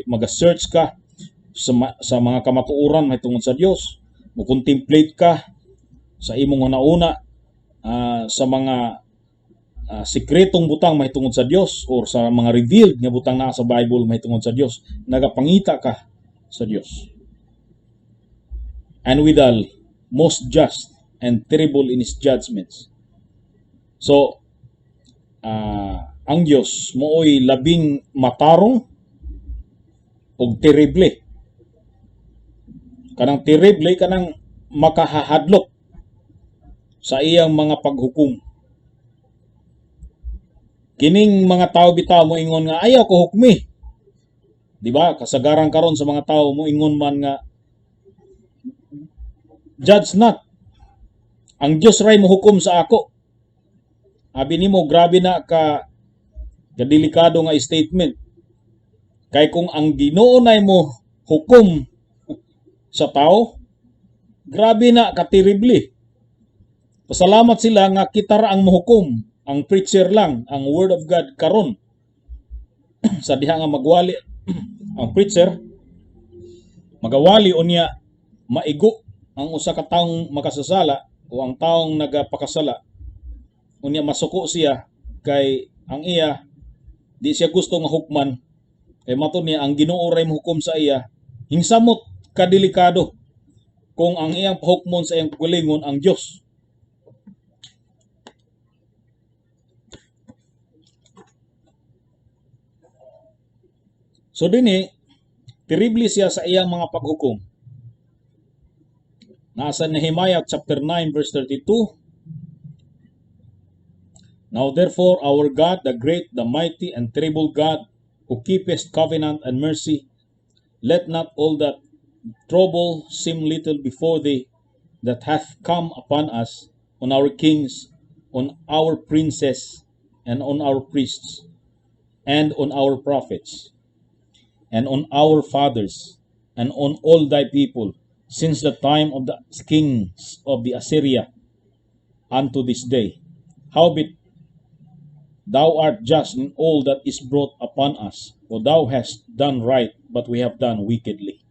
maga-search ka sa mga kamatuoran mahitungod sa Dios, mo contemplate ka sa imong nauna sa mga sikretong butang mahitungod sa Dios or sa mga revealed nga butang naa sa Bible mahitungod sa Dios, nagapangita ka sa Dios. And withal, most just and terrible in His judgments. So, ang Dios mooy labing matarong ug terrible. Kanang terrible kanang makahahadlok sa iyang mga paghukom. Kining mga tao bitaw mo ingon nga ayaw ko hukmi. Di ba? Kasagaran karon sa mga tao mo ingon man nga judge not. Ang Dios ray mo hukom sa ako. Abi nimo grabe na ka delikado nga statement. Kay kung ang Ginoo nay mo hukom sa tao, grabe na ka terrible. Pasalamat sila nga kita ra ang mohukom. Ang preacher lang, ang word of God karon. Sa diha nga magwali ang preacher, magawali unya maigo ang usa ka taong makasasala o ang taong nagapakasala. Unya masuko siya kay ang iya di siya gusto nga hukman. Kay matud niya ang Ginoo ray mohukom sa iya. Hingsamot kadelikado kung ang iyang pahukmon sa iyang pagalingon ang Dios. So dinhi, terrible siya sa iyang mga paghukom. Nasa Nehemiah chapter 9 verse 32. Now therefore our God, the great, the mighty, and terrible God, who keepeth covenant and mercy, let not all that trouble seem little before thee that hath come upon us, on our kings, on our princes, and on our priests, and on our prophets, and on our fathers, and on all thy people, since the time of the kings of the Assyria unto this day. Howbeit thou art just in all that is brought upon us, for thou hast done right, but we have done wickedly.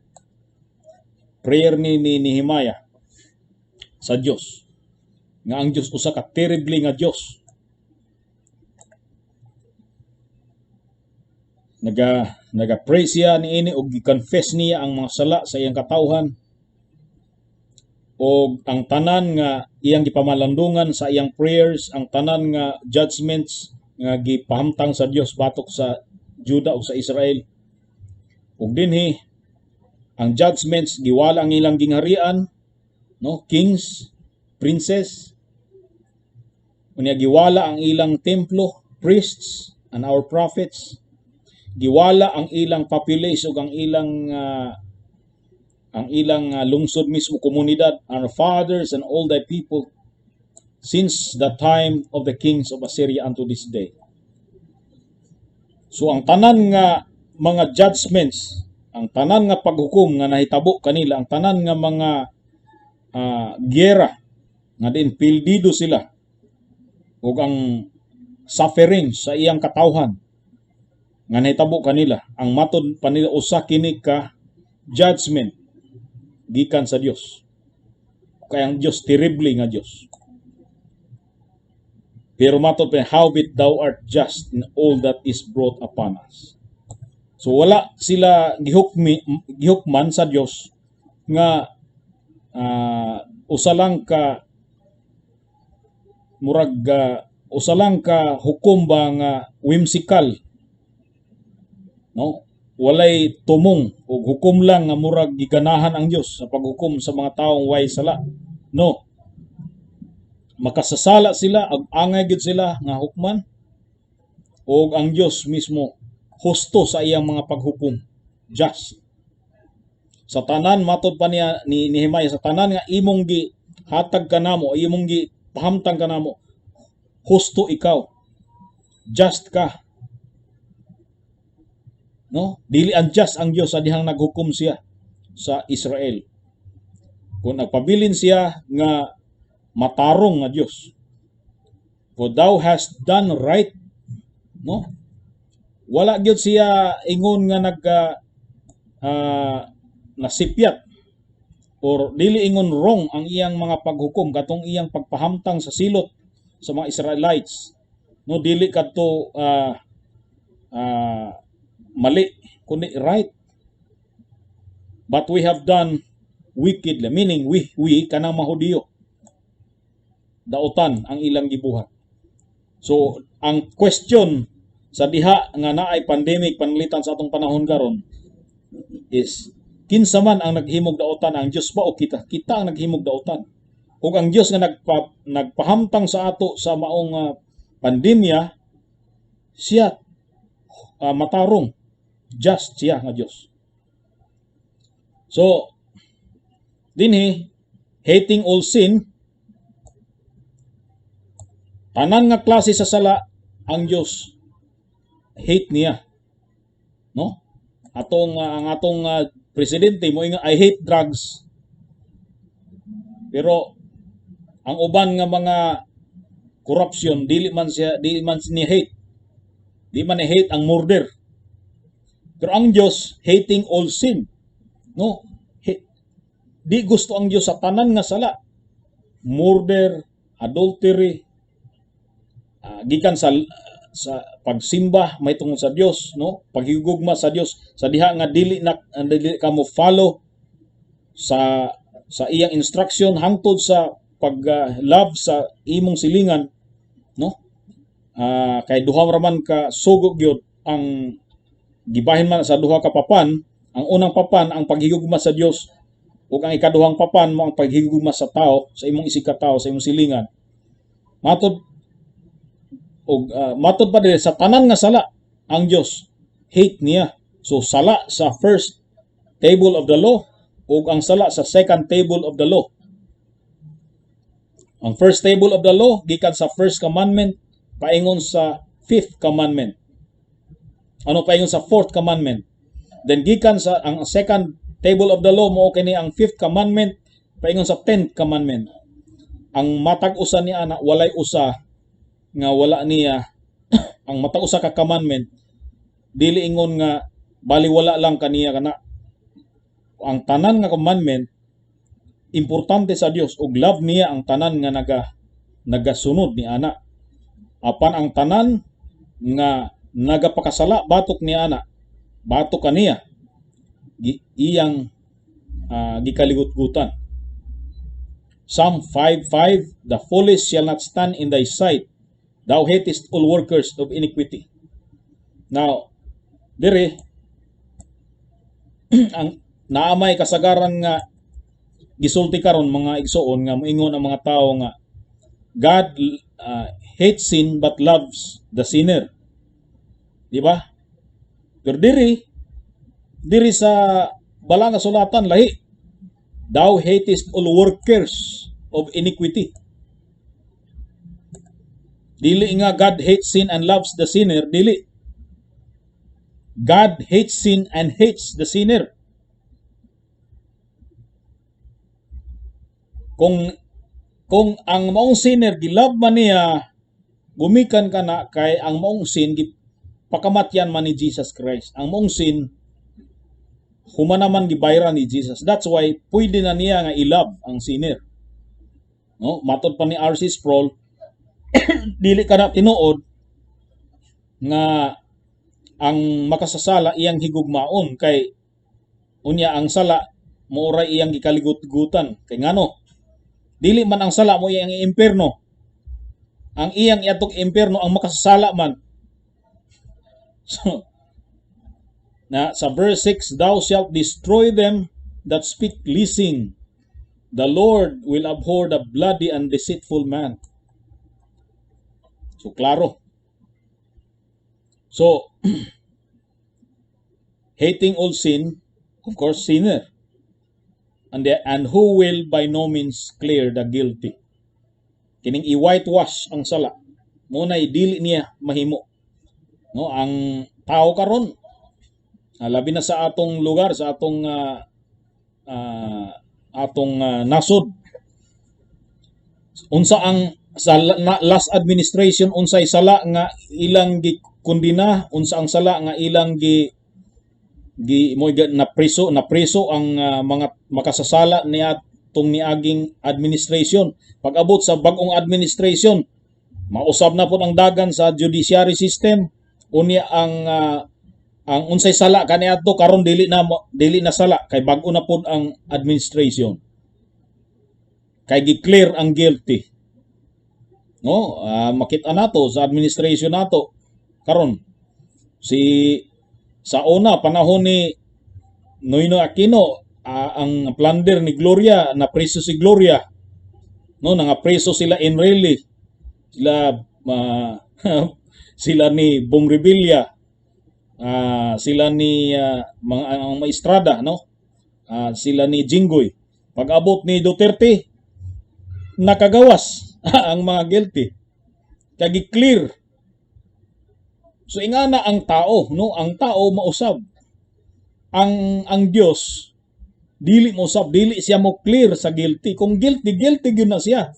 Prayer ni Nehemiah sa Dios, nga ang Dios usa ka terrible nga Dios. Naga-pray siya niini og gi-confess niya ang mga sala sa iyang katawhan. o ang tanan nga iyang gipamalandungan sa iyang prayers, ang tanan nga judgments nga gipahamtang sa Dios batok sa Juda o sa Israel. Ug dinhi ang judgments giwala ang ilang gingharian, no, kings, princes, unya giwala ang ilang templo, priests and our prophets, giwala ang ilang population ug ang ilang lungsod mismo, komunidad, our fathers and all thy people since the time of the kings of Assyria unto this day. So ang tanan nga mga judgments, ang tanan nga paghukom nga nahitabo kanila, ang tanan nga mga giyera nga din pildido sila, ug ang suffering sa iyang katawhan nga nahitabo kanila, ang matod pa nila usa kini ka judgment gikan sa Dios. Kaya ang Dios terribly nga Dios. Pero matod pa, howbeit thou art just in all that is brought upon us. So wala sila gihukman sa Dios nga usa lang ka murag usa lang ka hukom ba nga whimsical, no, walay tumong o hukom lang nga murag giganahan ang Dios sa paghukom sa mga taong way sala. No, makasasala sila, angay gid sila nga hukman, o ang Dios mismo husto sa iyang mga paghukom, just. Sa tanan matod pa niya ni Nehemiah, sa tanan nga imong gi hatag kanamo, imong gi pahamtang kanamo, husto ikaw, just ka, no, dili unjust ang Dios sa dihang naghukom siya sa Israel. Kung nagpabilin siya nga matarong nga Dios, for thou hast done right, no, wala gyud siya ingon nga nasipyat or dili ingon wrong ang iyang mga paghukom katong iyang pagpahamtang sa silot sa mga Israelites, no, dili kadto mali kundi right. But we have done wickedly, meaning we kanang Mahudiyo, daotan ang ilang gibuhat. So ang question sa diha nga naay pandemic panlitan sa atong panahon karon is, kinsa man ang naghimog daotan, ang Dios ba o kita? Kita ang naghimog daotan. Ug ang Dios nga nagpahamtang sa ato sa maong pandemya, siya matarong, just siya nga Dios. So dinhi, hating all sin, tanan nga klase sa sala ang Dios hate niya, no? Ang atong presidente mo nga, I hate drugs. Pero ang uban nga mga corruption, dili man ni hate. Di man ni hate ang murder. Pero ang Dios hating all sin, no? Di gusto ang Dios sa tanan nga sala. Murder, adultery, gikan sa pagsimba may tungod sa Dios, no, paghigugma sa Dios sa diha nga dili ka mo follow sa iyang instruction hangtod sa pag-love sa imong silingan, no, kay duha raman ka sugog gyud ang gibahin man sa duha ka papan. Ang unang papan ang paghigugma sa Dios, ug ang ikaduhang papan mo ang paghigugma sa tao, sa imong isig ka tao, sa imong silingan. Matod pa din sa tanan nga sala ang Dios hate niya. So sala sa first table of the law ug ang sala sa second table of the law. Ang first table of the law gikan sa first commandment paingon sa fifth commandment. Ano paingon sa fourth commandment? Then gikan sa ang second table of the law mo kini ang fifth commandment paingon sa 10th commandment. Ang matag usa ni ana walay usa nga wala niya ang matag usa ka commandment, dili ingon nga baliwala lang kaniya kana. Ang tanan nga commandment importante sa Dios ug love niya ang tanan nga nagasunod ni ana. Apan ang tanan nga nagapakasala batok ni ana, batok kaniya iyang gikaligut-gutan. Psalm 5:5, the foolish shall not stand in thy sight. Thou hatest all workers of iniquity. Now, dire, ang naamay kasagaran nga gisulti karon mga igsoon nga moingon ang mga tao nga God hates sin but loves the sinner. Di ba? Pero diri sa bala nga sulatan lahi. Thou hatest all workers of iniquity. Dili nga God hates sin and loves the sinner, dili. God hates sin and hates the sinner. Kung ang maong sinner gilab man niya, gumikan ka na kay ang maong sin pakamatyan man ni Jesus Christ. Ang maong sin humanaman gibayran ni Jesus. That's why pwede na niya nga ilab ang sinner. No, matod pa ni R.C. Sproul, dili ka na tinuod nga ang makasasala iyang higugmaon kay unya ang sala mooray iyang gikaligut-gutan. Kay ngano? Dili man ang sala mo iyang impierno. Ang iyang iatog impierno ang makasasala man. So, na sa verse 6, thou shalt destroy them that speak leasing. The Lord will abhor the bloody and deceitful man. So, klaro. So, hating all sin, of course, sinner. And who will by no means clear the guilty. Kining i-whitewash ang sala. Muna dili niya mahimo. No, ang tao karon labi na sa atong lugar, sa atong nasod. Unsa ang sa last administration unsay sala nga ilang gikondina, unsa ang sala nga ilang na preso ang mga makasasala niya tong niaging administration. Pag abot sa bag-ong administration, mausab na po ang dagan sa judiciary system. Unya ang unsay sala kaniadto karon dili na sala kay bag-o na pud ang administration. Kay gi-clear ang guilty. No, makita nato sa administration nato karon sa una panahon ni Noynoy Aquino, ang plunder ni Gloria, na preso si Gloria. No, preso sila Enrile. Sila ni Bong Revilla. Sila ni mga Maestrada, no? Sila ni Jinggoy. Pag-abot ni Duterte, nakagawas ang mga guilty. Kaya clear. So ingana ang tao, no? Ang tao mausab. Ang Dios dili mausab, dili siya mo clear sa guilty. Kung guilty gyud na siya.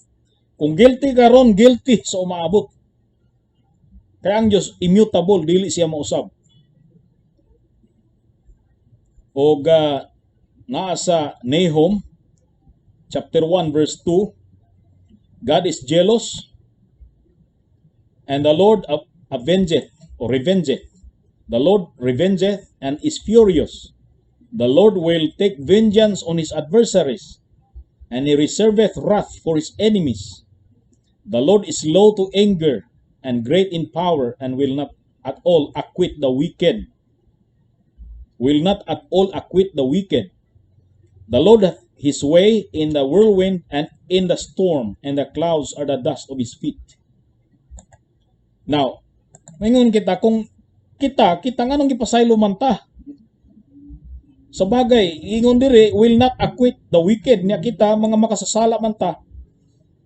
Kung guilty karon, guilty sa umaabot. Kaya ang Dios immutable, dili siya mausab. O nasa Nahum chapter 1 verse 2, God is jealous and the Lord avengeth or revengeth. The Lord revengeth and is furious. The Lord will take vengeance on his adversaries, and he reserveth wrath for his enemies. The Lord is slow to anger and great in power, and will not at all acquit the wicked. Will not at all acquit the wicked. The Lord hath his way in the whirlwind and in the storm, and the clouds are the dust of his feet. Now, maingon kita kung kita nganong gipasaylo man ta. Sa bagay, ingon diri will not acquit the wicked niya kita mga makasasala man ta.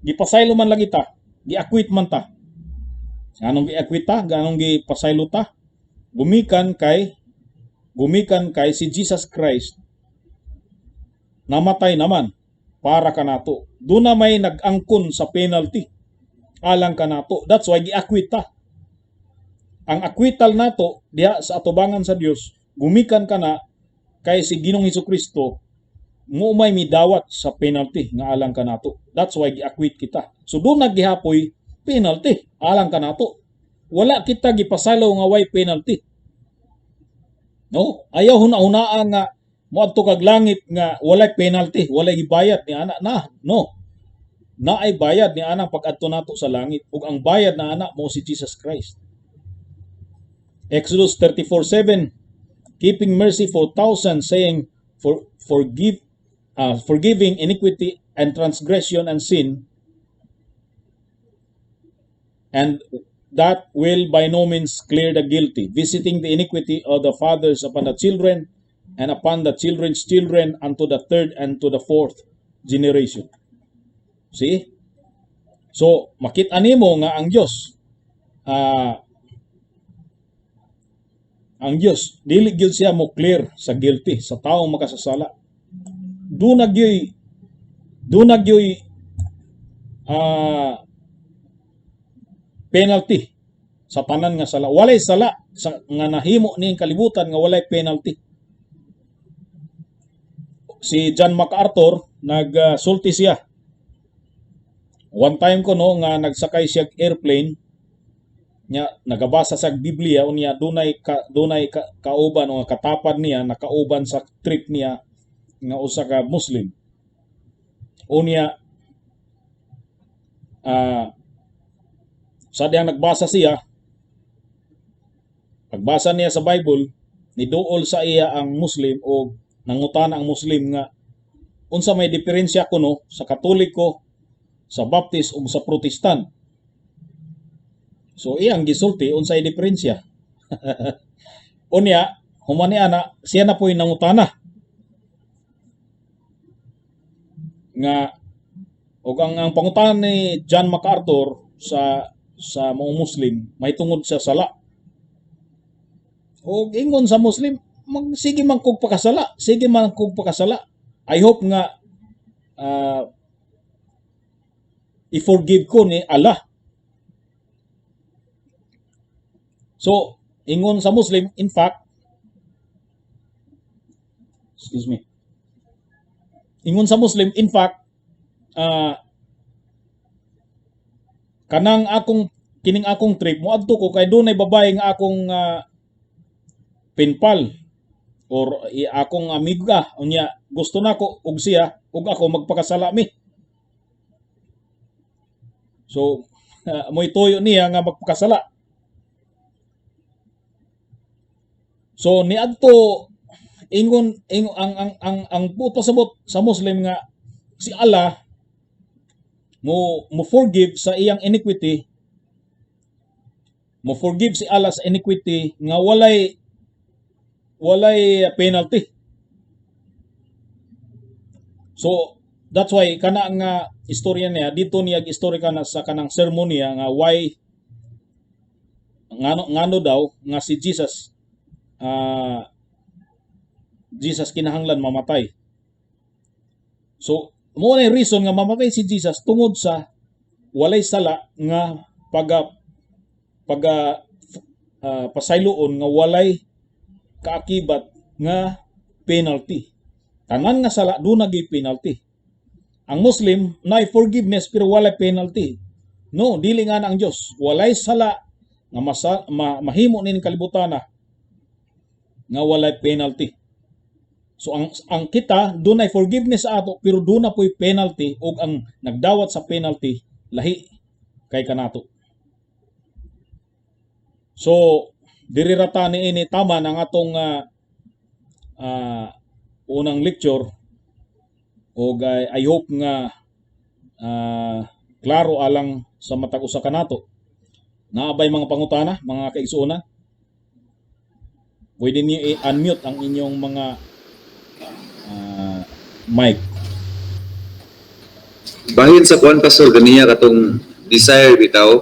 Gipasaylo man lang kita, gi-acquit man ta. Anong gi-acquit ta? Ganong gipasaylo ta? Gumikan kay si Jesus Christ namatay naman para kanato. Doon na may nag-angkon sa penalty alang kanato. That's why gi-acquit ta. Ang acquittal nato diha sa atubangan sa Dios, gumikan kana kay si Ginoong Hesukristo mo may midawat sa penalty nga alang kanato. That's why gi-acquit kita. So doon naggihapoy penalty alang kanato. Wala kita gipasaylo nga way penalty. No, ayaw huna-hunaan nga moadto kag langit nga walay penalty, walay gibayad ni ana na. No. na ay bayad ni anang pag-adto nato sa langit ug ang bayad na ana mo si Jesus Christ. Exodus 34:7, keeping mercy for thousands, saying, forgiving iniquity and transgression and sin, and that will by no means clear the guilty, visiting the iniquity of the fathers upon the children, and upon the children's children, unto the third and to the fourth generation. See? So, makita nimo nga ang Dios, dili gyud siya mo clear sa guilty sa taong makasasala. Dunag yoy penalty sa tanan nga sala. Walay sala nga nahimo ning kalibutan nga walay penalty. Si John MacArthur nagsulti siya. One time ko no nga nagsakay siya airplane nya nagabasa sa Biblia unya dunay kauban o katapad niya nakauban sa trip niya nga usa ka Muslim. Unya sa diyang nagbasa siya, pagbasa niya sa Bible, niduol sa iya ang Muslim o nangutana ang Muslim nga unsa may diferensya kuno sa Katoliko, sa Baptist ug sa Protestant. So iyang gisulti unsay diferensya. Unya humani ana siya na po'y nangutana nga ug ang pangutana ni John MacArthur sa mga Muslim may tungod sa sala. O ingon sa Muslim, sige man kog pakasala, sige man kog pakasala. I hope nga i-forgive ko ni Allah. So, ingon sa Muslim, in fact, ingon sa Muslim, in fact, kining akong trip mo adto ko kay dunay babae nga akong pinpal or akong amiga unya gusto nako og siya ug ako magpakasala mi. So moy tuyo niya nga magpakasala. So niadto ingon ang puto sabot sa Muslim nga si Allah mo forgive sa iyang iniquity, mo forgive si Allah sa iniquity nga walay penalty. So that's why kana nga istorya niya dito niya istorya na sa kanang sermon niya nga why ngano daw nga si Jesus kinahanglan mamatay. So mo na reason nga mamatay si Jesus tungod sa walay sala nga pasayloon nga walay kaakibat nga penalty. Tanan nga sala do nagay penalty. Ang Muslim nay forgiveness pero walay penalty. No, dili nga na ang Dios. Walay sala nga mahimo ning kalibutan nga walay penalty. So ang kita dunay forgiveness sa ato pero duna po'y penalty ug ang nagdawat sa penalty lahi kay kanato. So diri rata niini tama ng atong unang lecture ug I hope nga klaro alang sa matag usa kanato. Naabay mga pangutana, mga kaigsuonan? Pwede niyo i-unmute ang inyong mga mic. Bahin sa kuan pastor ganiya katong desire bitaw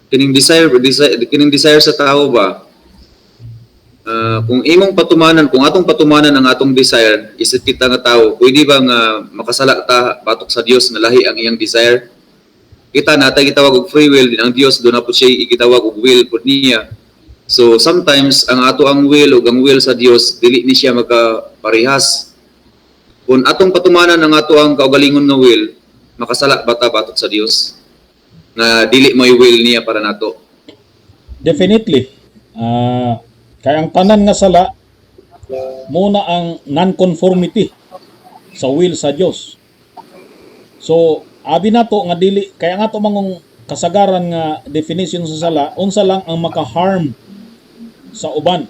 kining desire sa tao ba kung imong patumanan kung atong patumanan ang atong desire isip kita nga tao pwede ba nga makasala ta batok sa Dios nga lahi ang iyang desire kita natay gitawag og free will din ang Dios do na pud siya igitawag og will pud niya. So sometimes ang ato ang will ug ang will sa Dios dili ni siya magkaparehas. Kung atong patumanan ang ato ang kaugalingon nga will, makasala bata batok sa Dios na dili may will niya para nato. Definitely. Kaya ang tanan nga sala muna ang non-conformity. sa will sa Dios. So abi nato nga dili kaya nga to mangong kasagaran nga definition sa sala unsa lang ang maka-harm sa uban,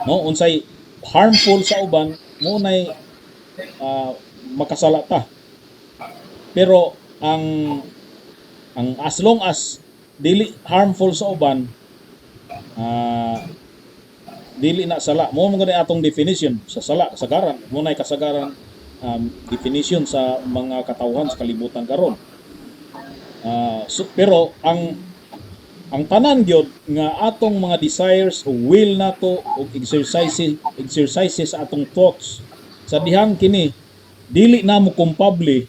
no? Unsay harmful sa uban mo nay makasala ta. Pero ang as long as dili harmful sa uban, dili na sala. Mo man gani atong definition sa sala kasagaran. Mo nay kasagaran definition sa mga katawhan sa kalibutan karon. Pero ang tanan gyud nga atong mga desires o will nato o exercises sa atong thoughts sa dihang kini dili na mo compable,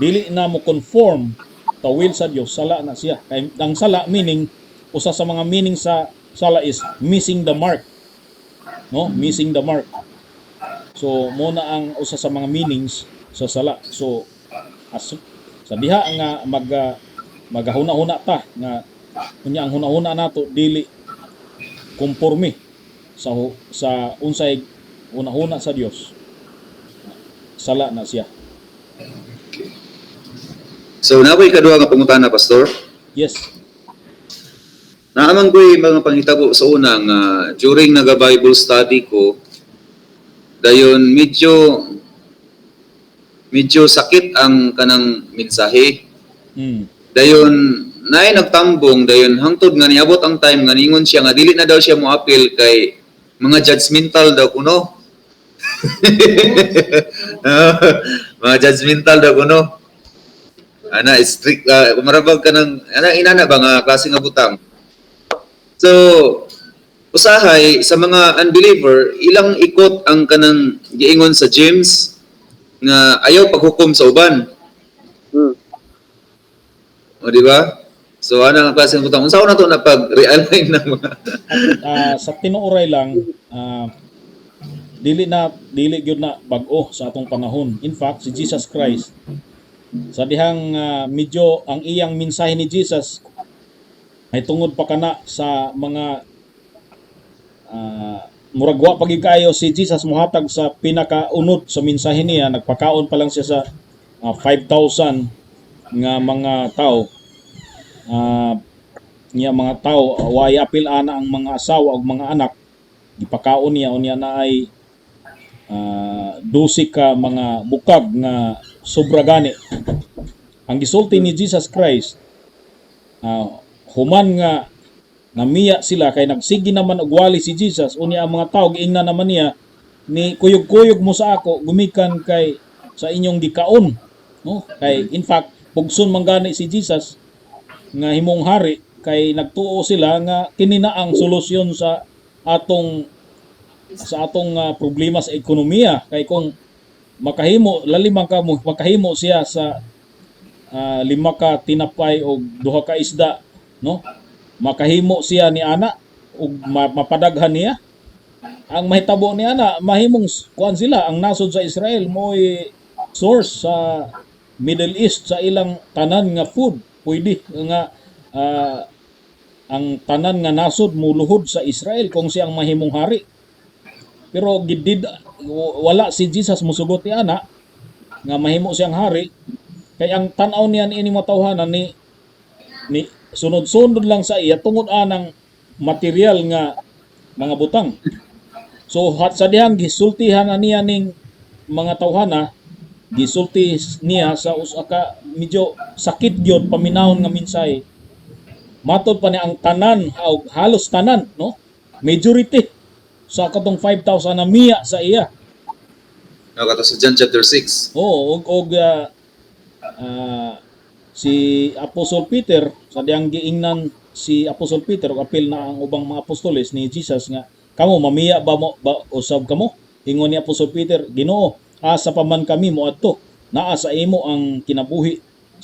dili na mo conform ta will sa Dios, sala na siya. Kay ang sala meaning usa sa mga meaning sa sala is missing the mark, no? Missing the mark. So mo na ang usa sa mga meanings sa sala. So sa diha nga magahuna-huna ta nga kunya ang huna-huna nato dili konporme sa unsay huna-huna sa Dios, sala na siya. So nakoy kaduha nga pangutana, Pastor. Yes. Naamang ko'y mga pangitabo sa una nga during naga-Bible study ko, dayon medyo sakit ang kanang mensahe. Dayon naay nagtambong, dayon hangtod nga niabot ang time nga ningon siya nga dili na daw siya mo-appeal kay mga judgmental daw kuno. Mga judgmental daw kuno. Ana strict marabag ka ng inana ba nga klase nga butang. So usahay sa mga unbeliever ilang ikot ang kanang giingon sa James nga ayaw paghukom sa uban. O di ba? So ana nga klase nga butang. Unsa na to na pag-realign ng mga sa tinuoray lang dili gyud na bag-o sa atong panahon. In fact, si Jesus Christ sa dihang medyo ang iyang mensahe ni Jesus ay tungod pa kana sa mga murag wa pagid kayo si Jesus mohatag sa pinakaunod sa mensahe niya. Nagpakaon pa lang siya sa 5,000 nga mga tao. Mga tao way apil ana ang mga asawa ug mga anak. Gipakaon niya unya na ay 12 ka mga bukag nga sobra gani. Ang gisulti ni Jesus Christ human nga namiya sila kay nagsigi naman og wali si Jesus unya ang mga tawo giingnan naman niya ni kuyog-kuyog mo sa ako gumikan kay sa inyong gikaon, no? Kay in fact pugson man gani si Jesus nga himong hari kay nagtuo sila nga kini na ang solusyon sa atong problema sa ekonomiya. Kay kung makahimo siya sa 5 ka tinapay o 2 ka isda, no? Makahimo siya ni ana ug mapadaghan niya. Ang mahitabo ni ana mahimong kuan sila ang nasod sa Israel mo'y source sa Middle East sa ilang tanan nga food. Pwede nga ang tanan nga nasod muluhod sa Israel kung siya ang mahimong hari. Pero wala si Jesus musugot ni ana nga mahimo siyang hari. Kay ang tan-aw niya ni mga tawhanan ni sunod-sunod lang sa iya tungod anang material nga mga butang. So sa dihang gisultihan niya ning mga tawhana, gisulti niya sa usaka medyo sakit gyud paminahon nga mensahe. Matod pa niya ang tanan o halos tanan, no? Majority sa katong 5,000 na miya sa iya. Nakato sa John chapter 6. Oo, si Apostol Peter, sa diyang giingnan si Apostol Peter, apil na ang ubang mga apostoles ni Jesus nga, kamo mamiya ba usab kamo? Ingon ni Apostol Peter, Ginoo, asa pa man kami moadto, naa sa imo ang kinabuhi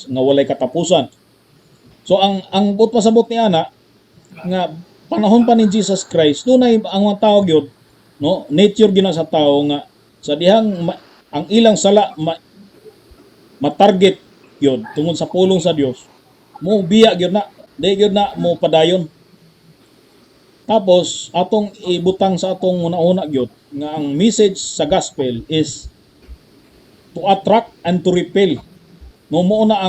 nga walay katapusan. So ang pasabot ni ana nga panahon pa ni Jesus Christ, dunay ang mga tao gyud, no? Nature gina sa tao nga sa dihang ang ilang sala matarget yun tungod sa pulong sa Dios. Mo biya gyud na, di gyud na mo padayon. Tapos atong ibutang sa atong una-una gyud nga ang message sa gospel is to attract and to repel. No mo na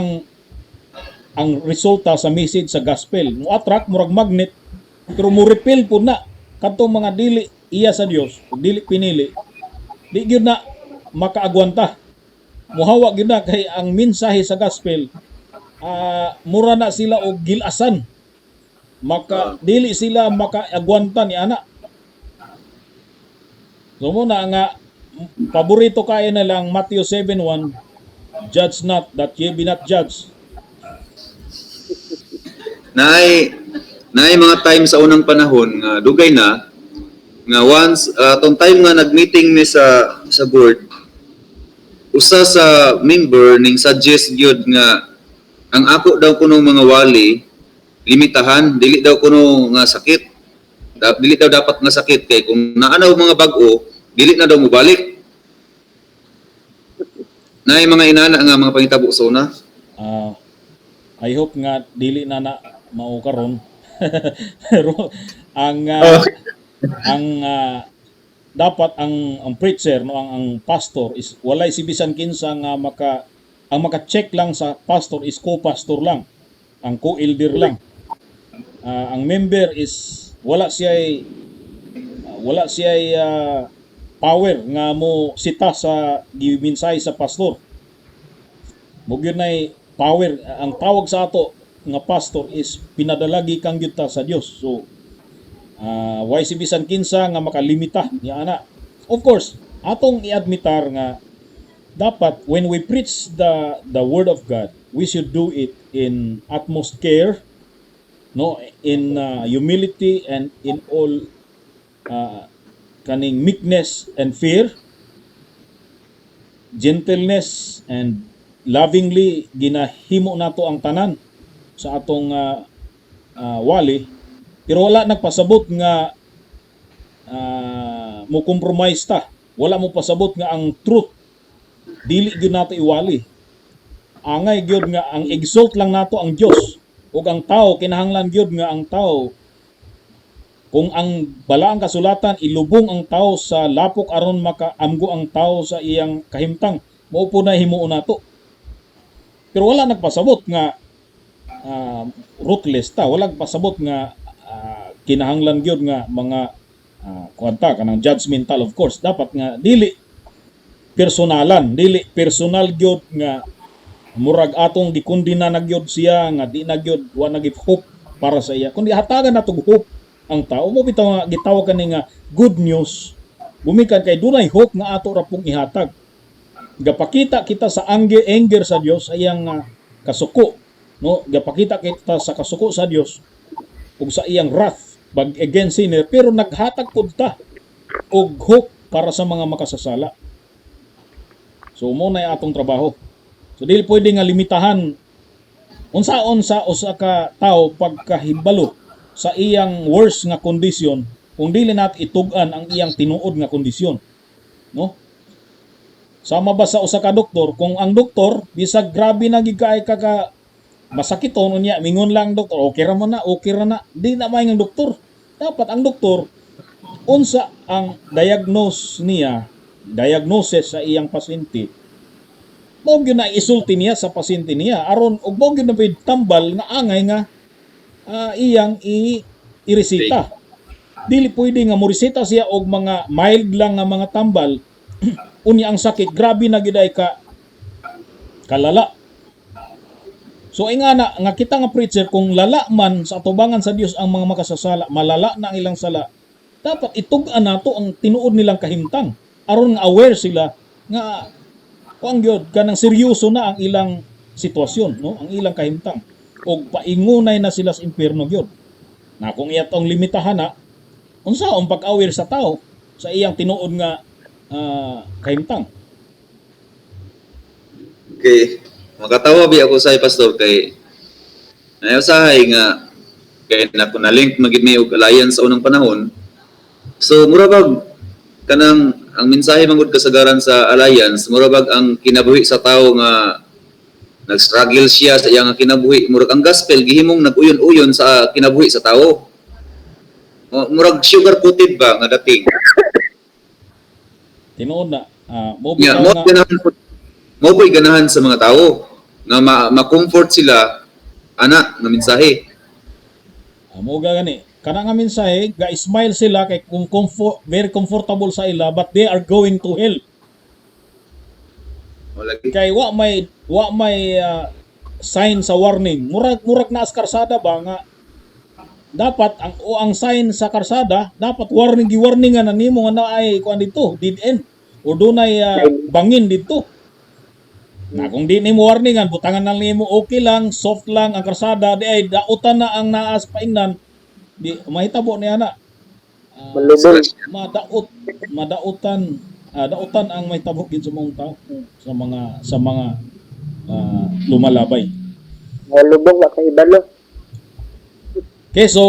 ang resulta sa message sa gospel. Mo attract murag magnet pero mo repel pud na kadtong mga dili iya sa Dios, dili pinili. Di gyud na makaagwanta. Muhawa gyud na kay ang mensahe sa gospel mura na sila og gilasan. Dili sila makaagwanta ni ana. So mo na nga paborito kay na lang Matthew 7:1, judge not that ye be not judged. Naay mga time sa unang panahon nga dugay na nga once tong time nga nagmeeting ni sa board, usa sa member ning suggest gyud nga ang ako daw kuno mga wali limitahan, dili daw kuno nga sakit. Dili daw dapat nga sakit kay kung naanaw mga bag-o, dili na daw mobalik. Naay mga inana nga mga pangitabo sa una. I hope nga dili na mao karon. Pero dapat ang preacher no ang pastor is walay si bisan kinsa nga maka-check lang sa pastor is co-pastor lang, ang co-elder lang. Ang member is wala siya power nga mo sita sa giminsahe sa pastor. Mugyon nay power ang tawag sa ato nga pastor is pinadalagi kang gyud ta sa Dios. So why si bisan kinsa nga makalimita niya ana. Of course, atong i-admitar nga dapat when we preach the word of God, we should do it in utmost care, no, in humility and in all kaning meekness and fear, gentleness and lovingly ginahimo nato ang tanan sa atong wali. Pero wala nagpasabot nga mo compromise ta. Wala mo pasabot nga ang truth dili gyud nato iwali. Angay gyud nga ang exalt lang nato ang Dios ug ang tao kinahanglan gyud nga ang tao kung ang balaang kasulatan ilubong ang tao sa lapok aron makaamgo ang tao sa iyang kahimtang, mao po na himuon nato. Pero wala nagpasabot nga ruthless ta, wala nagpasabot nga kinahanglan gyud nga mga kuanta kanang judgmental. Of course dapat nga dili personalan, dili personal gyud nga murag atong gikundina na gyud siya nga di na gyud wa nagip hope para sa iya, kundi hatagan nato hope ang tao mo bitaw nga gitawag kani nga good news. Bumikan kay dunay hope nga ato ra pong ihatag. Gapakita kita sa anger sa Dios ayang kasuko, no? Gapakita kita sa kasuko sa Dios ug sa iyang wrath bag against sinner, pero naghatag pud ta og hope para sa mga makasasala. So mo na atong trabaho. So dili pwede nga limitahan unsaon sa usa ka tawo pagkahibalo sa iyang worst nga kondisyon kung dili nat itug-an ang iyang tinuod nga kondisyon, no? Sama ba sa usa ka doktor kung ang doktor bisag grabe na gid kay ka masakiton unya mingon lang doktor okay ra man na, okay ra na, di na may nga doktor. Dapat ang doktor unsa ang diagnosis sa iyang pasyente, mo gyud na isulti niya sa pasyente niya aron ug mo gyud na tambal nga angay nga iyang iresita. Dili pwede nga moresita siya og mga mild lang nga mga tambal unya ang sakit grabe na gid ay kalala. So ingana nga kita nga preacher kung lala man sa atubangan sa Dios ang mga makasasala, malala na ang ilang sala, dapat itug-an nato ang tinuod nilang kahimtang aron nga aware sila nga kuang gyud kanang seryoso na ang ilang sitwasyon, no, ang ilang kahimtang og paingunay na sila sa impierno gyud. Na kung iyatong limitahan na unsaon pag-aware sa tao sa iyang tinuod nga kahimtang. Okay. Makatawa bi ako sa pastor kay nayusahay nga kay na-link magid mi og alliance sa unang panahon. So murabag kanang ang mensahe mangud kasagaran sa alliance murabag ang kinabuhi sa tao nga nag-struggle siya sa iyang kinabuhi, murag ang gospel gihimong nag-uyon-uyon sa kinabuhi sa tao. Murag sugar coated ba nga dating. Tinuod na mo Yeah, bitaw nga mao po'y ganahan sa mga tao nga ma-comfort sila ana nga mensahe. Amo gani. Kana nga mensahe, ga-smile sila kay kung very comfortable sa ila but they are going to hell. Wala lagi. Kay wa may sign sa warning. Murag na as karsada ba nga dapat ang sign sa karsada dapat warningan na nimo nga naay kuan dito, dead end o dunay bangin dito. Na kung di nimo warningan, butangan na nimo okay lang, soft lang ang karsada, di ay dautan na ang naas painan. Di mahitabo niya na. Malubog. Dautan ang mahitabo gid sa mga tao sa mga lumalabay. Malubog na kay Ibalo. Okay, so